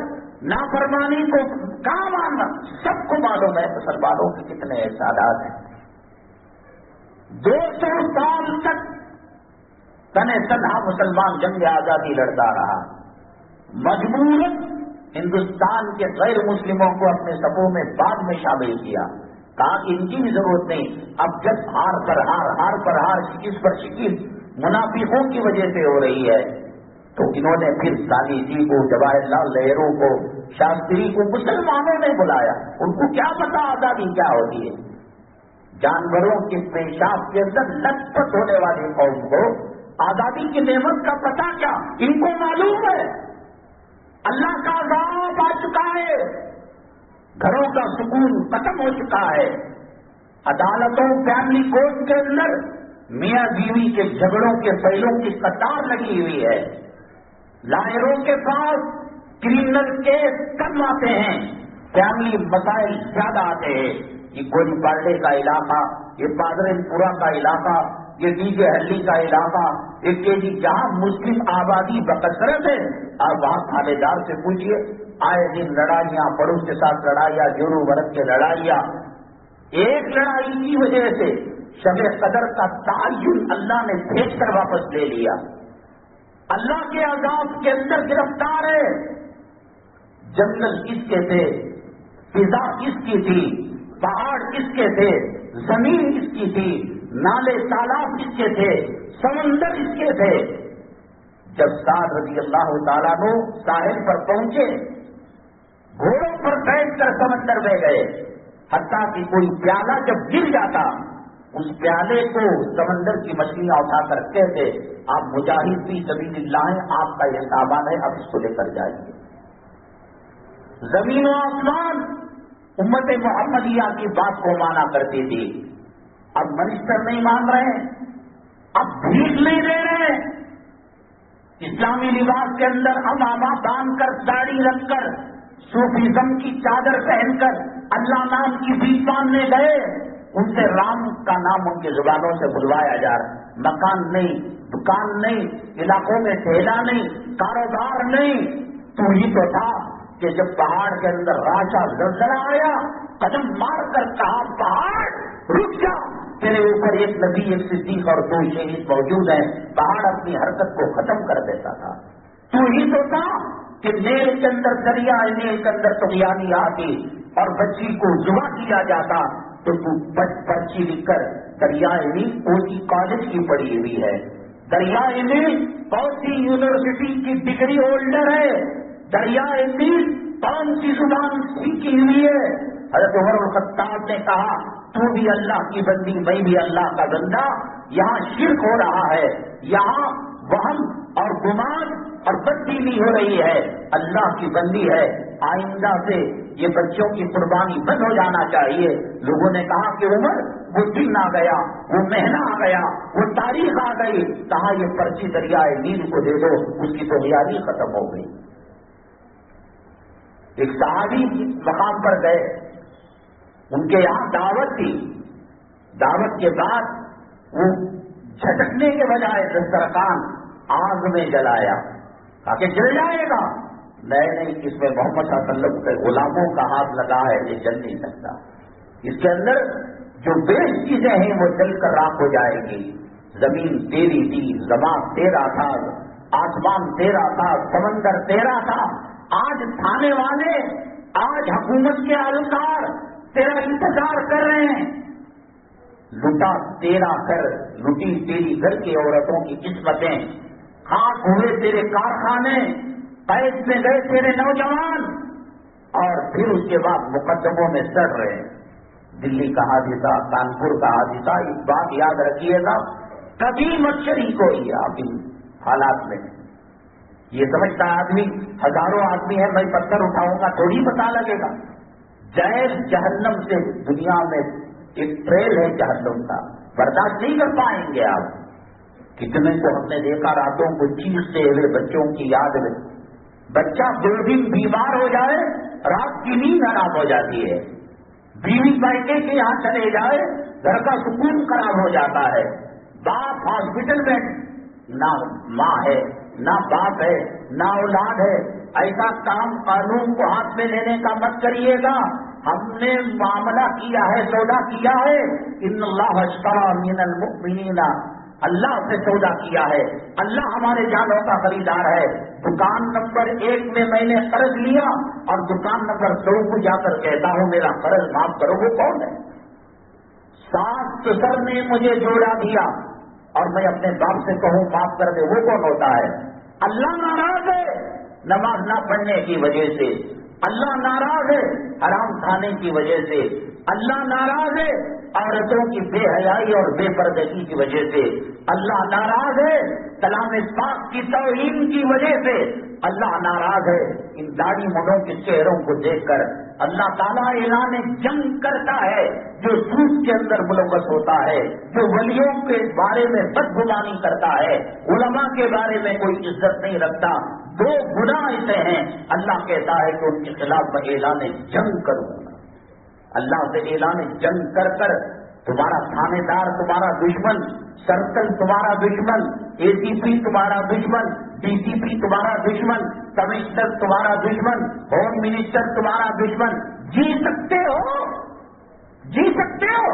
نافرمانی کو کام آنا۔ سب کو معلوم ہے مسلمانوں کے کتنے احساسات ہیں۔ 200 سال تک تنہ تنہا مسلمان جنگ آزادی لڑتا رہا، مجبوراً ہندوستان کے غیر مسلموں کو اپنے صفوں میں بعد میں شامل کیا، کہا کہ ان کی بھی ضرورت نہیں۔ اب جب ہار پر ہار، ہار پر ہار، شکست پر شکست منافقوں کی وجہ سے ہو رہی ہے، تو انہوں نے پھر گاندھی جی کو، جواہر لال نہرو کو، شاستری کو مسلمانوں نے بلایا۔ ان کو کیا پتا آزادی کیا ہوتی ہے؟ جانوروں کے پیشاب کے اندر لت پت ہونے والی قوم کو آزادی کی نعمت کا پتا کیا؟ ان کو معلوم ہے اللہ کا عذاب آ چکا ہے، گھروں کا سکون ختم ہو چکا ہے، عدالتوں فیملی کورٹ کے اندر میاں بیوی کے جھگڑوں کے فیلوں کی قطار لگی ہوئی ہے، لائروں کے پاس کرمنل کیس کم آتے ہیں، فیملی مسائل زیادہ آتے ہیں۔ یہ گولی پاڑے کا علاقہ، یہ پادرن پورا کا علاقہ، یہ ڈی جے ہلی کا علاقہ، ایک کے جی جہاں مسلم آبادی بکثرت ہے، اور وہاں تھانے دار سے پوچھئے، آئے دن لڑائیاں، پڑوس کے ساتھ لڑائیاں، جورو ورد کے لڑائیاں۔ ایک لڑائی کی وجہ سے شب قدر کا تعین اللہ نے بھیج کر واپس لے لیا. اللہ کے عذاب کے اندر گرفتار ہے. جنگل کس کے تھے, فضا کس کی تھی, پہاڑ کس کے تھے, زمین کس کی تھی, نالے تالاب کس کے تھے, سمندر کس کے تھے. جب سعد رضی اللہ تعالیٰ عنہ ساحل پر پہنچے, گھوڑوں پر بیٹھ کر سمندر میں گئے, حتیٰ کہ کوئی پیالہ جب گر جاتا اس پیالے کو سمندر کی مچھلیاں اٹھا کر کہتے, آپ مجاہد فی سبیل اللہ ہیں, آپ کا یہ سامان ہے, اب اس کو لے کر جائیے. زمین و آسمان امت محمدیہ کی بات کو مانا کرتی تھی. اب منسٹر نہیں مان رہے, اب بھیک نہیں دے رہے. اسلامی لباس کے اندر امامہ باندھ کر, داڑھی رکھ کر, صوفیزم کی چادر پہن کر اللہ نام کی بھیک مانگنے گئے. ان سے رام کا نام ان کی زبانوں سے بلوایا جا رہا. مکان نہیں, دکان نہیں, علاقوں میں ٹھیلا نہیں, کاروبار نہیں. تو ہی تو تھا کہ جب پہاڑ کے اندر راجا زلزلہ آیا, قدم مار کر کہا پہاڑ رک جا, تیرے اوپر ایک نبی, ایک صدیق اور 2 شہید موجود ہیں. پہاڑ اپنی حرکت کو ختم کر دیتا تھا. تو ہی تو تھا کہ نیل کے اندر دریا, نیل کے اندر طغیانی آتی اور بچی کو ذبح کیا جاتا تو پرچی لکھ کر دریائے نیل کوسی کالج کی پڑھی ہوئی ہے, دریائے نیل کوسی یونیورسٹی کی ڈگری ہولڈر ہے, دریائے نیل کون سی زبان سیکھی ہوئی ہے. حضرت عمر الخطاب نے کہا تو بھی اللہ کی بندی, میں بھی اللہ کا بندہ. یہاں شرک ہو رہا ہے, یہاں وہم اور گمان اور بدبینی ہو رہی ہے. اللہ کی بندی ہے, آئندہ سے یہ بچوں کی قربانی بند ہو جانا چاہیے. لوگوں نے کہا کہ عمر وہ دن آ گیا, وہ مہینہ آ گیا, وہ تاریخ آ گئی. کہا یہ پرچی دریائے نیل کو دے دو, اس کی طغیانی ختم ہو گئی. ایک صحابی مقام پر گئے, ان کے یہاں دعوت تھی. دعوت کے بعد وہ جھٹکنے کے بجائے دسترخوان آگ میں جلایا, کہا کہ جل جائے گا. نہیں, اس میں محمد صلی اللہ علیہ وسلم کے غلاموں کا ہاتھ لگا ہے, یہ جل نہیں سکتا. اس کے اندر جو بیش چیزیں ہیں وہ جل کر راکھ ہو جائے گی. زمین تیری تھی, زمان تیرا تھا, آسمان تیرا تھا, سمندر تیرا تھا. آج تھانے والے, آج حکومت کے اہلکار تیرا انتظار کر رہے ہیں. لٹا تیرا کر, لٹی تیری گھر کی عورتوں کی قسمتیں, خاک ہوئے تیرے کارخانے, قید میں گئے تیرے نوجوان, اور پھر اس کے بعد مقدموں میں سڑ رہے ہیں. دلی کا حادثہ, کانپور کا حادثہ, اس بات یاد رکھیے گا, کبھی مت شریک ہوئی آپ ان حالات میں. یہ سمجھتا آدمی ہزاروں آدمی ہے, میں پتھر اٹھاؤں گا تھوڑی پتہ لگے گا. جیل جہنم سے دنیا میں ایک ٹریل ہے جہنم کا, برداشت نہیں کر پائیں گے آپ. کتنے کو ہم نے دیکھا راتوں کو چیختے ہوئے بچوں کی یاد میں. بچہ 2 دن بیمار ہو جائے, رات کی نیند خراب ہو جاتی ہے. بیوی بیٹے کے یہاں چلے جائے, گھر کا سکون خراب ہو جاتا ہے. باپ ہاسپٹل میں, نہ ماں ہے, نہ باپ ہے, نہ اولاد ہے. ایسا کام قانون کو ہاتھ میں لینے کا مت کریے گا. ہم نے معاملہ کیا ہے, سودا کیا ہے. ان اللہ اشتری من المؤمنین, اللہ سے سودا کیا ہے, اللہ ہمارے جانوں کا خریدار ہے. دکان نمبر 1 میں میں نے قرض لیا اور دکان نمبر 2 کو جا کر کہتا ہوں میرا قرض معاف کرو, وہ کون ہے؟ ساس سسر نے مجھے جوڑا دیا اور میں اپنے باپ سے کہوں معاف کر دے, وہ کون ہوتا ہے؟ اللہ ناراض ہے نماز نہ پڑھنے کی وجہ سے, اللہ ناراض ہے حرام کھانے کی وجہ سے, اللہ ناراض ہے عورتوں کی بے حیائی اور بے پردگی کی وجہ سے, اللہ ناراض ہے کلام پاک کی توہین کی وجہ سے, اللہ ناراض ہے ان داڑھی منوں کے چہروں کو دیکھ کر. اللہ تعالیٰ اعلان جنگ کرتا ہے جو سود کے اندر ملوث ہوتا ہے, جو ولیوں کے بارے میں بدگمانی کرتا ہے, علماء کے بارے میں کوئی عزت نہیں رکھتا. 2 گناہ ایسے ہیں, اللہ کہتا ہے کہ ان کے خلاف میں اعلان جنگ کروں گا. اللہ سے اعلان جنگ کر کر تمہارا تھانے دار تمہارا دشمن, سرکل تمہارا دشمن, اے سی پی تمہارا دشمن, ڈی سی پی تمہارا دشمن, کمشنر تمہارا دشمن, ہوم منسٹر تمہارا دشمن. جی سکتے ہو, جی سکتے ہو.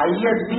ISD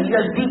ISD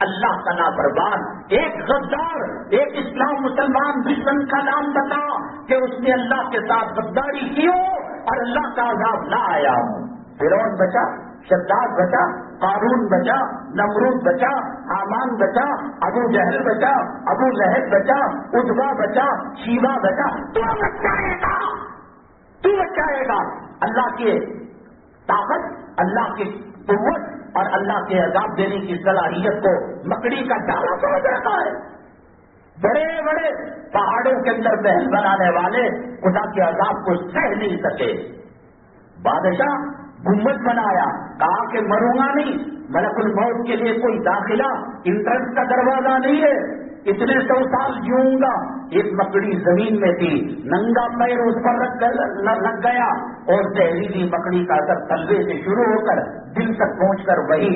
اللہ کا نافرمان، ایک غدار، ایک اسلام مسلمان دشمن کا نام بتا کہ اس نے اللہ کے ساتھ غداری کی ہو اور اللہ کا عذاب نہ آیا ہو۔ فرعون بچا، شداد بچا، قارون بچا، نمرود بچا، حامان بچا، ابو جہل بچا، ابو لہب بچا، عتبہ بچا، شیبہ بچا، تو بچائے گا، تو بچائے گا۔ اللہ کی طاقت، اللہ کی قوت اور اللہ کے عذاب دینے کی صلاحیت کو مکڑی کا جالا سمجھ رکھا ہے۔ بڑے بڑے پہاڑوں کے اندر محل بنانے والے خدا کے عذاب کو سہ نہیں سکے۔ بادشاہ گنبد بنایا، کہا کہ مروں گا نہیں، ملک الموت کے لیے کوئی داخلہ انٹرنس کا دروازہ نہیں ہے، اتنے 100 سال جیوں گا۔ ایک مکڑی زمین میں تھی، ننگا پیر اس پر لگ گیا اور زہریلی مکڑی کا اثر تلوے سے شروع ہو کر دل تک پہنچ کر وہی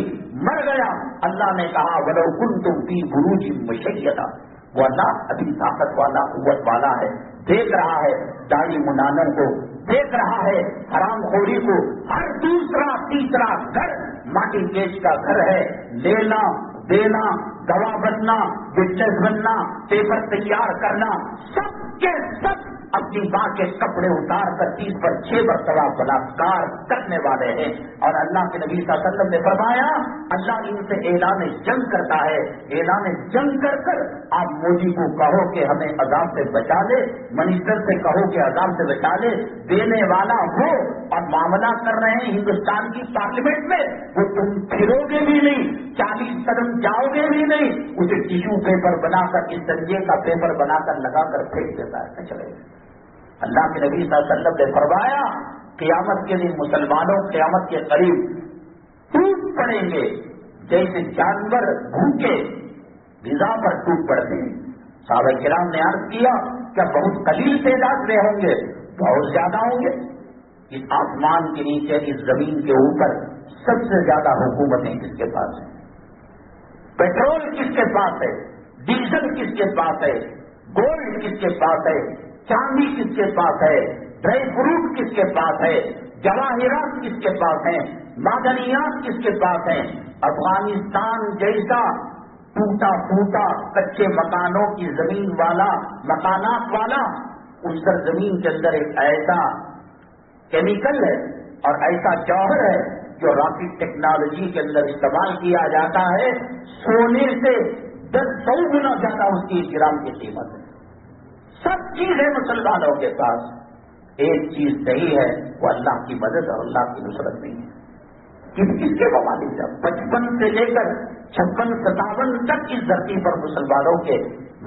مر گیا۔ اللہ نے کہا وَلَوْ كُنْتُمْ فِي بُرُوجٍ مُّشَيَّدَةٍ، وہ اللہ ابھی طاقت والا، قوت والا ہے، دیکھ رہا ہے داڑھی منانوں کو، دیکھ رہا ہے حرام خوری کو، ہر دوسرا تیسرا گھر ماٹی کیچ کا گھر ہے، لینا دینا، گواہ بننا، وٹنس بننا، پیپر تیار کرنا، سب کے سب اپنی ماں کے کپڑے اتار کر 30 پر 6 مرتبہ بلاکار کرنے والے ہیں۔ اور اللہ کے نبی صلی اللہ علیہ وسلم نے فرمایا اللہ ان سے اعلان جنگ کرتا ہے، اعلان جنگ کر کر آپ مودی کو کہو کہ ہمیں عذاب سے بچا لے، منسٹر سے کہو کہ عذاب سے بچا لے، دینے والا ہو اور معاملہ کر رہے ہیں ہندوستان کی پارلیمنٹ میں، وہ تم پھرو گے بھی نہیں، 40 قدم جاؤ گے بھی نہیں، اسے ٹیشو پیپر بنا کر، اس درجے کا پیپر بنا کر لگا کر پھینک دیتا ہے۔ چلے اللہ کے نبی صلی اللہ علیہ وسلم نے فرمایا قیامت کے دن مسلمانوں قیامت کے قریب ٹوٹ پڑیں گے جیسے جانور بھوکے غذا پر ٹوٹ پڑتے ہیں۔ صحابہ کرام نے عرض کیا کیا بہت قلیل تعداد میں ہوں گے؟ بہت زیادہ ہوں گے۔ اس آسمان کے نیچے، اس زمین کے اوپر سب سے زیادہ حکومتیں کس کے پاس ہیں؟ پیٹرول کس کے پاس ہے؟ ڈیزل کس کے پاس ہے؟ گولڈ کس کے پاس ہے؟ چاندی کس کے پاس ہے؟ ڈرائی فروٹ کس کے پاس ہے؟ جواہرات کس کے پاس ہیں؟ معدنیات کس کے پاس ہیں؟ افغانستان جیسا ٹوٹا پھوٹا کچے مکانوں کی زمین والا، مکانات والا، اس پر زمین کے اندر ایک ایسا کیمیکل ہے اور ایسا جوہر ہے جو راکٹ ٹیکنالوجی کے اندر استعمال کیا جاتا ہے، سونے سے 10-100 گنا زیادہ اس کی گرام کی قیمت ہے۔ سب چیز ہے مسلمانوں کے پاس، ایک چیز نہیں ہے، وہ اللہ کی مدد اور اللہ کی نصرت نہیں ہے۔ کس کے ممالک ہے؟ 55 سے لے کر 56-57 تک اس دھرتی پر مسلمانوں کے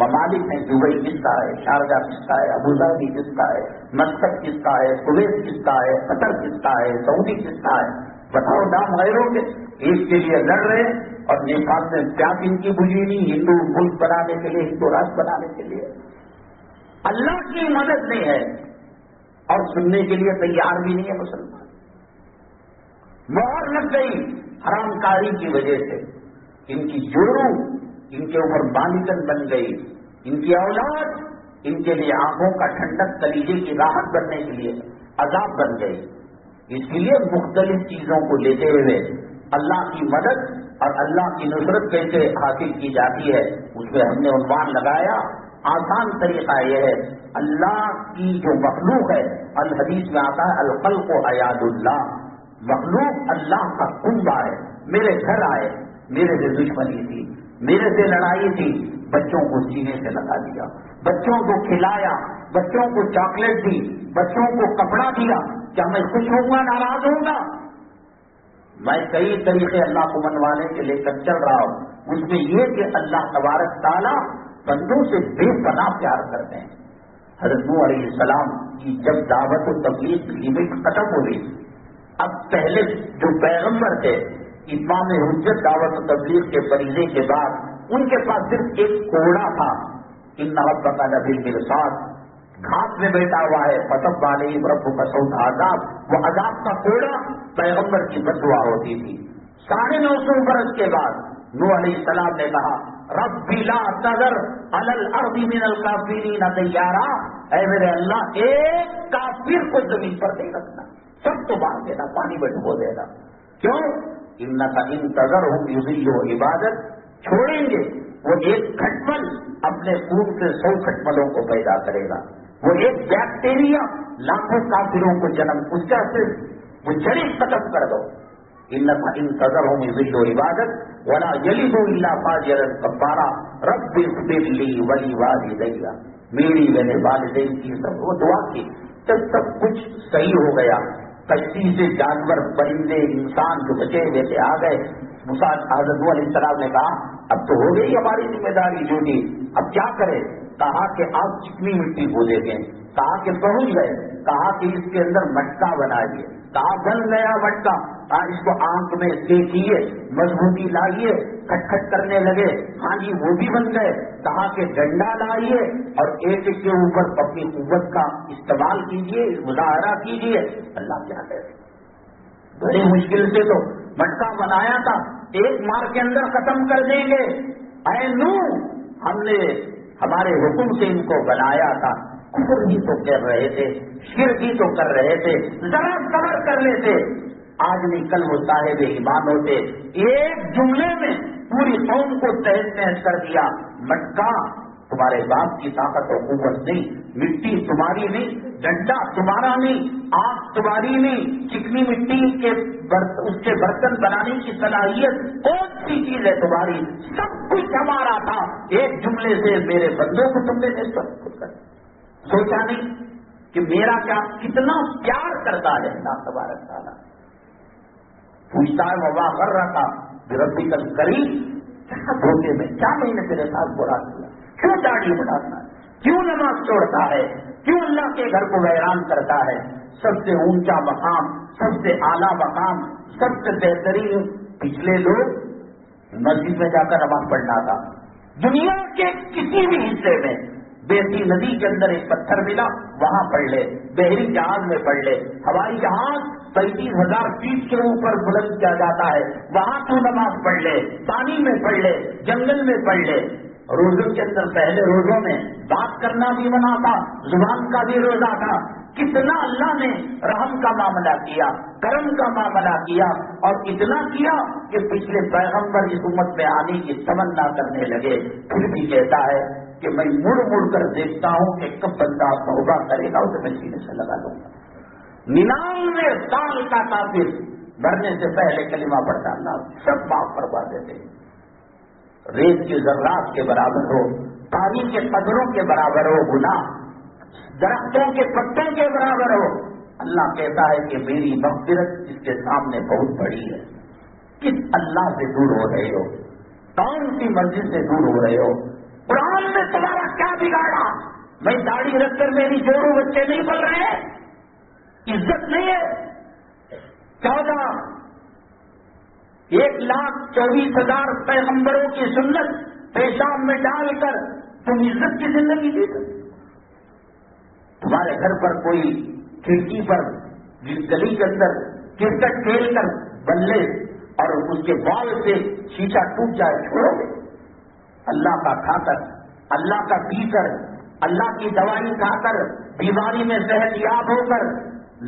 ممالک ہیں۔ دبئی کس کا ہے؟ شارجہ کس کا ہے؟ ابوظہبی کس کا ہے؟ مسقط کس کا ہے؟ کویت کس کا ہے؟ قطر کس کا ہے؟ سعودی کس کا ہے؟ بتاؤ نام غیروں کے، ایک کے لیے لڑ رہے اور نیپال میں پیاس ان کی بجھی نہیں، ہندو ملک بنانے کے لیے، ہندو راج بنانے کے لیے۔ اللہ کی مدد نہیں ہے اور سننے کے لیے تیار بھی نہیں ہے مسلمان۔ مہر لگ گئی حرام کاری کی وجہ سے، ان کی جوڑوں ان کے اوپر بالکن بن گئی، ان کی اولاد ان کے لیے آنکھوں کا ٹھنڈک، کلیجے کی راحت بننے کے لیے عذاب بن گئی۔ اس لیے مختلف چیزوں کو لیتے ہوئے اللہ کی مدد اور اللہ کی نصرت کیسے حاصل کی جاتی ہے، اس میں ہم نے عنوان لگایا۔ آسان طریقہ یہ ہے، اللہ کی جو مخلوق ہے، الحدیث میں آتا ہے الخلق عیاد اللہ، مخلوق اللہ کا کنبہ ہے۔ میرے گھر آئے، میرے سے دشمنی تھی، میرے سے لڑائی تھی، بچوں کو سینے سے لگا دیا، بچوں کو کھلایا، بچوں کو چاکلیٹ دی، بچوں کو کپڑا دیا، کیا میں خوش ہوں گا ناراض ہوں گا؟ میں کئی طریقے اللہ کو منوانے کے لے کر چل رہا ہوں، اس میں یہ کہ اللہ تبارک تعالیٰ بندوں سے بے پناہ پیار کرتے ہیں۔ حضرت نوح علیہ السلام کی جب دعوت و تبلیغ کی لمٹ ختم ہو گئی، اب پہلے جو پیغمبر تھے اتمام حجت دعوت و تبلیغ کے فریضے کے بعد ان کے پاس صرف ایک کوڑا تھا، ان ربک لبالمرصاد، گھاس میں بیٹھا ہوا ہے، فصب علیہم ربک صوت عذاب، وہ عذاب کا کوڑا پیغمبر کی بد دعا ہوتی تھی۔ 950 برس کے بعد نوح علیہ السلام نے کہا رب لا تذر علی الارض من الکافرین دیارا، اے میرے اللہ ایک کافر کو زمین پر نہیں رکھنا، سب تو مار دینا، پانی میں ڈبو دینا۔ کیوں؟ انک ان تذرہم یضلوا عبادک، چھوڑیں گے وہ ایک کھٹمل اپنے خون سے 100 کھٹملوں کو پیدا کرے گا. وہ ایک بیکٹیریا لاکھوں کافروں کو جنم, اس کا صرف وہ جڑیں ختم کر دو. ان تذرهم يضلوا عبادك ولا يلدوا الا فاجرا كفارا رب اغفر لي ولوالدي. میری میرے والدین کی سب وہ دعا کی. جب سب کچھ صحیح ہو گیا, کشتی سے جانور پرندے انسان جو بچے ہوئے تھے آ گئے. حضرت نوح علیہ السلام نے کہا اب تو ہو گئی ہماری ذمہ داری ڈیوٹی, اب کیا کریں؟ کہا کہ آپ چکنی مٹی کو دے دیں. کہا کہ پہنچ گئے. کہا کہ اس کے اندر مٹکا بنائیے. کہا بن گیا مٹکا. اس کو آنکھ میں سینکیے, مضبوطی لائیے. کھٹ کھٹ کرنے لگے. ہاں جی وہ بھی بن گئے. کہا کہ ڈنڈا لائیے اور ایک کے اوپر اپنی قوت کا استعمال کیجیے, مظاہرہ کیجیے. اللہ کیا کہتے بڑی مشکل سے تو مٹکا بنایا تھا, ایک مار کے اندر ختم کر دیں گے. اے نوح, ہم نے ہمارے حکم سے ان کو بنایا تھا. کفر ہی تو کر رہے تھے, شرک ہی تو کر رہے تھے, ذرا صبر کر لیتے. آج نہیں کل وہ صاحب ایمان ہوتے. ایک جملے میں پوری قوم کو تہس نہس کر دیا. مٹکا تمہارے باپ کی طاقت و قوت نہیں, مٹی تمہاری نہیں, ڈنڈا تمہارا نہیں, آگ تمہاری نہیں, چکنی مٹی کے اس کے برتن بنانے کی صلاحیت کون سی چیز ہے تمہاری؟ سب کچھ ہمارا تھا. ایک جملے سے میرے بندوں کو تم نے سب کچھ کر سوچا نہیں کہ میرا کیا کتنا پیار کرتا ہے اللہ تبارک تعالیٰ. پوچھتا ہے وبا کر رہا تھا ربی کل قریب, کیا دھوکے میں کیا میں نے تیرے ساتھ برا کیا؟ کیوں داڑھی بڑھاتا ہے, کیوں نماز چھوڑتا ہے, کیوں اللہ کے گھر کو ویران کرتا ہے؟ سب سے اونچا مقام, سب سے اعلیٰ مقام, سب سے بہترین. پچھلے لوگ مسجد میں جا کر نماز پڑھنا تھا. دنیا کے کسی بھی حصے میں بیسی ندی کے اندر ایک پتھر ملا, وہاں پڑھ لے. بحری جہاز میں پڑھ لے. ہوائی جہاز 35,000 فیٹ کے اوپر بلند کیا جاتا ہے, وہاں تو نماز پڑھ لے. پانی میں پڑھ لے, جنگل میں پڑھ لے. روزوں کے اندر پہلے روزوں میں بات کرنا بھی منع تھا, زبان کا بھی روزہ تھا. کتنا اللہ نے رحم کا معاملہ کیا, کرم کا معاملہ کیا, اور اتنا کیا کہ پچھلے پیغمبر اس امت میں آنے کی تمنا کرنے لگے. پھر بھی کہتا ہے کہ میں مڑ مڑ کر دیکھتا ہوں کہ کب بندہ توبہ کرے گا, اسے میں سینے سے لگا لوں گا. 99 سال کا کافر مرنے سے پہلے کلمہ پڑھتا, اللہ سب معاف کروا دیتے. ریت کے ذرات کے برابر ہو, پانی کے قطروں کے برابر ہو گناہ, درختوں کے پتوں کے برابر ہو. اللہ کہتا ہے کہ میری مغفرت اس کے سامنے بہت بڑی ہے. کس اللہ سے دور ہو رہے ہو, کون سی مسجد سے دور ہو رہے ہو؟ قرآن میں تمہارا کیا بگاڑا؟ میں داڑھی رکھ کر میری جوڑوں بچے نہیں پڑھ رہے, عزت نہیں ہے. 1,24,000 پیغمبروں کی سنت پیشاب میں ڈال کر تم عزت کی زندگی دی. تمہارے گھر پر کوئی کھڑکی پر گلی کے اندر کرکٹ کھیل کر بلے اور اس کے بال سے شیشہ ٹوٹ جائے, چھوڑو گے؟ اللہ کا کھا کر, اللہ کا پی کر, اللہ کی دوائی کھا کر, بیماری میں صحت یاب ہو کر,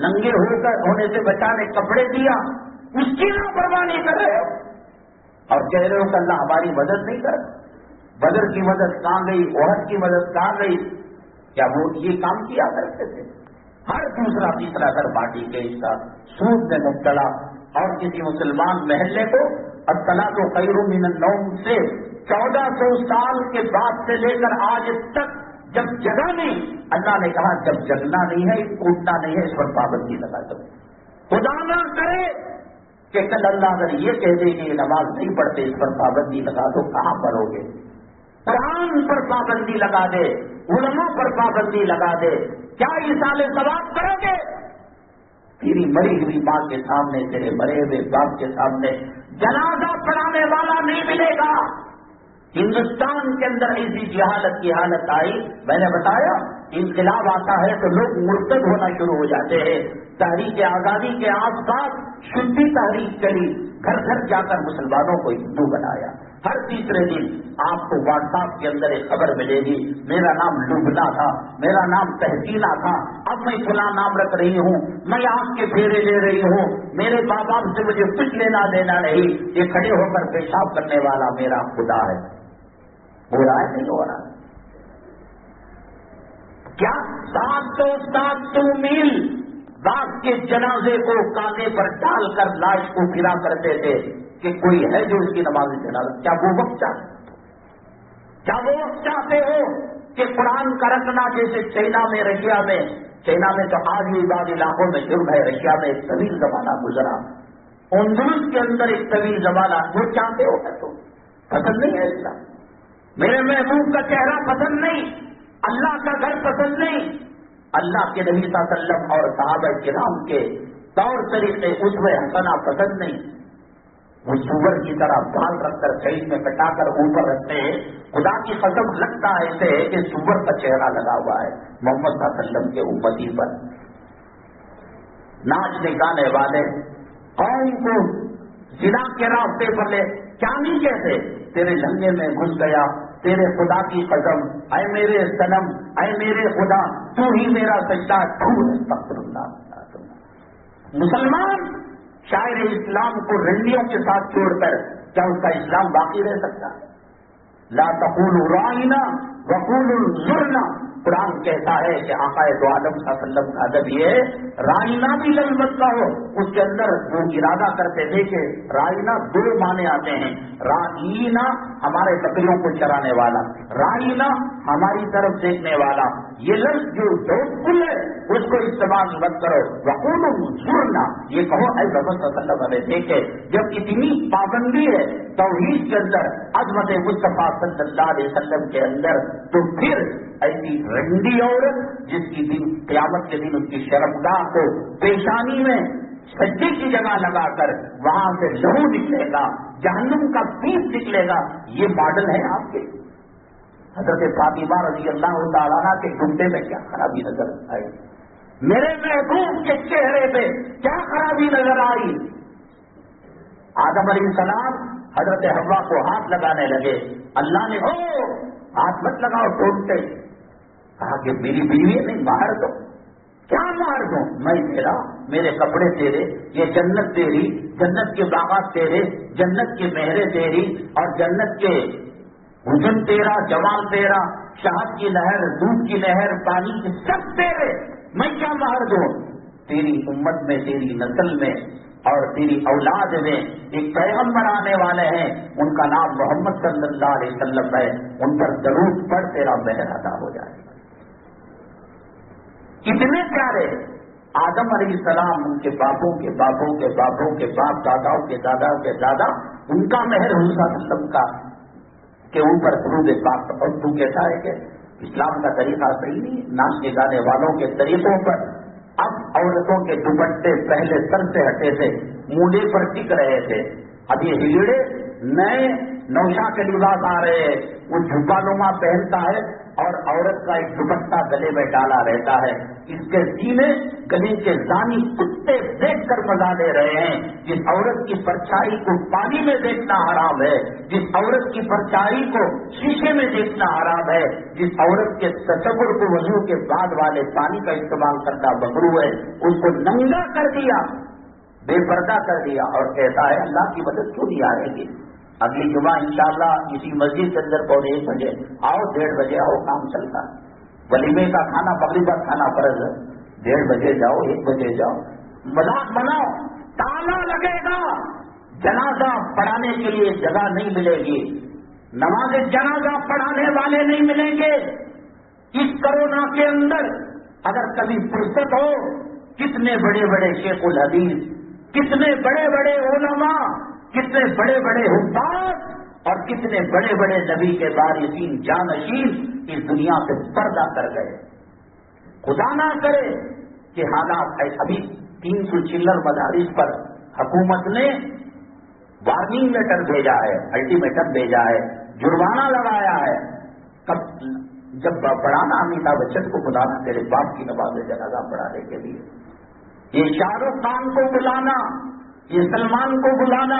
ننگے ہو کر ہونے سے بچانے کپڑے دیا, اس کی لاپرواہی نہیں کر رہے ہو اور کہہ رہے ہو کہ اللہ ہماری مدد نہیں کر. بدر کی مدد کہاں گئی, احد کی مدد کہاں گئی؟ کیا وہ یہ کام کیا کرتے تھے؟ ہر دوسرا تیسرا گھر باٹی کے حصہ سود میں مبتلا, اور کسی مسلمان محلے کو الطلاق خیر من النوم سے 1400 سال کے بعد سے لے کر آج تک جب جگہ نہیں, اللہ نے کہا جب جگنا نہیں ہے, اٹھنا نہیں ہے, اس پر پابندی لگا دو. خدا نہ کرے کہ کل اللہ اگر یہ کہہ دے کہ یہ نماز نہیں پڑھتے, اس پر پابندی لگا دو, کہاں پڑھو گے؟ قرآن پر پابندی لگا دے, علماء پر پابندی لگا دے, کیا ایصال ثواب کرو گے؟ تیری مری ہوئی ماں کے سامنے, تیرے مرے ہوئے باپ کے سامنے جنازہ پڑھانے والا نہیں ملے گا. ہندوستان کے اندر ایسی جہالت کی حالت آئی, میں نے بتایا انقلاب آتا ہے تو لوگ مرتد ہونا شروع ہو جاتے ہیں. تحریک آزادی کے آس پاس شدی تحریک چلی, گھر گھر جا کر مسلمانوں کو ہندو بنایا, ہر تیسرے دن آپ کو واٹس ایپ کے اندر ایک خبر ملے گی، میرا نام لبنا تھا، میرا نام تحسینہ تھا، اب میں فلاں نام رکھ رہی ہوں، میں آپ کے پھیرے لے رہی ہوں، میرے ماں باپ سے مجھے کچھ لینا دینا نہیں، یہ کھڑے ہو کر پیشاب کرنے والا میرا خدا ہے۔ ہو رہا ہے نہیں ہو رہا؟ کیا 700 میل باپ کے جنازے کو کاندھے پر ڈال کر لاش کو پھرا کرتے تھے کہ کوئی ہے جو اس کی نماز جنازہ؟ کیا وہ وقت چاہتے ہو کہ قرآن کا رکھنا جیسے چائنا میں رشیا میں تو آج بھی بعض علاقوں میں جرم ہے، رشیا میں ایک طویل زمانہ گزرا، اندلس کے اندر ایک طویل زمانہ، وہ چاہتے ہو کہ تو پسند نہیں ہے اسلام؟ میرے محبوب کا چہرہ پسند نہیں، اللہ کا گھر پسند نہیں، اللہ کے نبی صلی اللہ علیہ وسلم اور صحابہ کرام کے طور طریقے اسوہ حسنہ پسند نہیں۔ وہ سور کی طرح بال رکھ کر شہید میں کٹا کر اوپر رکھتے ہیں، خدا کی قسم لگتا ایسے ہے کہ سور کا چہرہ لگا ہوا ہے محمد صلی اللہ علیہ وسلم کے امتی پر۔ ناچنے گانے والے قوم کو زنا کے راستے پر لے، کیا نہیں کہتے؟ تیرے لنگے میں گھس گیا، تیرے خدا کی قسم، اے میرے صنم، اے میرے خدا، تو ہی میرا سجدہ ٹھور استغفر اللہ۔ مسلمان شاعر اسلام کو رنڈیوں کے ساتھ چھوڑ کر کیا اس کا اسلام باقی رہ سکتا ہے؟ لا تقولوا راعنا وقولوا انظرنا، قرآن کہتا ہے کہ آقا دو عالم صلی اللہ علیہ وسلم کا ادب یہ ہے، رائنا بھی لفظ مت کہو۔ اس کے اندر وہ ارادہ کرتے تھے کہ رائنا دو معنی آتے ہیں، رائنا ہمارے بکریوں کو چرانے والا، رائنا ہماری طرف دیکھنے والا، یہ لفظ جو دوستفل ہے اس کو استعمال مت کرو۔ وقولوا انظرنا، یہ کہو اے محمد صلی اللہ علیہ وسلم دیکھے۔ جب اتنی پابندی ہے توحید کے اندر، عظمت مصطفیٰ صلی اللہ علیہ وسلم کے اندر، تو پھر ایسی رنڈی عورت جس کی دن قیامت کے دن اس کی شرمگاہ کو پیشانی میں سجدے کی جگہ لگا کر وہاں سے لہو نکلے گا، جہنم کا پیس نکلے گا، یہ ماڈل ہے آپ کے؟ حضرت فاطمہ رضی اللہ تعالیٰ عنہ کے گھٹنے میں کیا خرابی نظر آئی؟ میرے محبوب کے چہرے پہ کیا خرابی نظر آئی؟ آدم علیہ السلام حضرت حوا کو ہاتھ لگانے لگے، اللہ نے ہاتھ مت لگاؤ ٹوٹتے، کہا کہ میری بیوی نہیں مہر دو۔ کیا مہر دوں؟ میں تیرا، میرے کپڑے تیرے، یہ جنت تیری، جنت کے باغات تیرے، جنت کی مہریں تیری، اور جنت کے حسن تیرا، جمال تیرا، شہد کی نہر، دودھ کی نہر، پانی کی سب تیرے، میں کیا مہر دوں؟ تیری امت میں، تیری نسل میں اور تیری اولاد میں ایک پیغمبر آنے والے ہیں، ان کا نام محمد صلی اللہ علیہ وسلم ہے، ان پر درود پڑھ تیرا مہر ادا ہو جائے۔ کتنے پیارے آدم علیہ السلام، ان کے باپوں کے باپوں کے باپوں کے باپ، داداؤں کے دادا کے دادا، ان کا مہر حضور صلی اللہ علیہ وسلم کا کے اوپر درود پاک۔ اور تو کہتا ہے کہ اسلام کا طریقہ صحیح نہیں، ناچنے گانے والوں کے طریقوں پر۔ اب عورتوں کے دوپٹے پہلے سر سے ہٹے تھے، مونڈے پر ٹک رہے تھے، اب یہ ہجڑے نئے نوشا کے لباس آ رہے ہیں، وہ جھبا نما پہنتا ہے اور عورت کا ایک دوپٹہ گلے میں ڈالا رہتا ہے، اس کے سینے گلے کے زانی کتے دیکھ کر مزہ لے رہے ہیں۔ جس عورت کی پرچھائی کو پانی میں دیکھنا حرام ہے، جس عورت کی پرچھائی کو شیشے میں دیکھنا حرام ہے، جس عورت کے تصور کو وضو کے بعد والے پانی کا استعمال کرنا مکروہ ہے، اس کو ننگا کر دیا، بے پردہ کر دیا، اور کہتا ہے اللہ کی مدد کیوں نہیں آئے گی؟ اگلی جمعہ انشاءاللہ اسی مسجد کے اندر 1:15 بجے آؤ، 1:30 بجے آؤ، کام چلتا ہے، ولیمے کا کھانا مغرب کا کھانا فرض ہے، 1:30 بجے جاؤ، 1 بجے جاؤ، مذاق بناؤ، تالا لگے گا، جنازہ پڑھانے کے لیے جگہ نہیں ملے گی، نماز جنازہ پڑھانے والے نہیں ملیں گے۔ اس کورونا کے اندر اگر کبھی فرصت ہو، کتنے بڑے بڑے شیخ الحدیث، کتنے بڑے بڑے علماء، کتنے بڑے بڑے حفاظ اور کتنے بڑے بڑے نبی کے وارثین جانشین اس دنیا سے پردہ کر گئے۔ خدا نہ کرے کہ حالات ابھی 300 چلر مدارس پر حکومت نے وارننگ لیٹر بھیجا ہے، الٹیمیٹم بھیجا ہے، جرمانہ لگایا ہے۔ جب پڑھانا امیتابھ بچن کو بلانا تیرے باپ کی نماز جنازہ پڑھانے کے لیے، یہ شاہ رخ خان کو بلانا، یہ سلمان کو بلانا،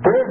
2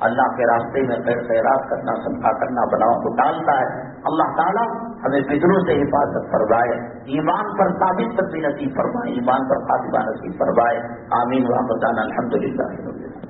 اللہ کے راستے میں خیر خیرات کرنا، صدقہ کرنا بلاؤں کو ٹالتا ہے۔ اللہ تعالیٰ ہمیں بدروں سے حفاظت فرمائے، ایمان پر ثابت قدمی نصیب فرمائے، ایمان پر خاتمہ نصیب فرمائے۔ آمین و آمین الحمدللہ۔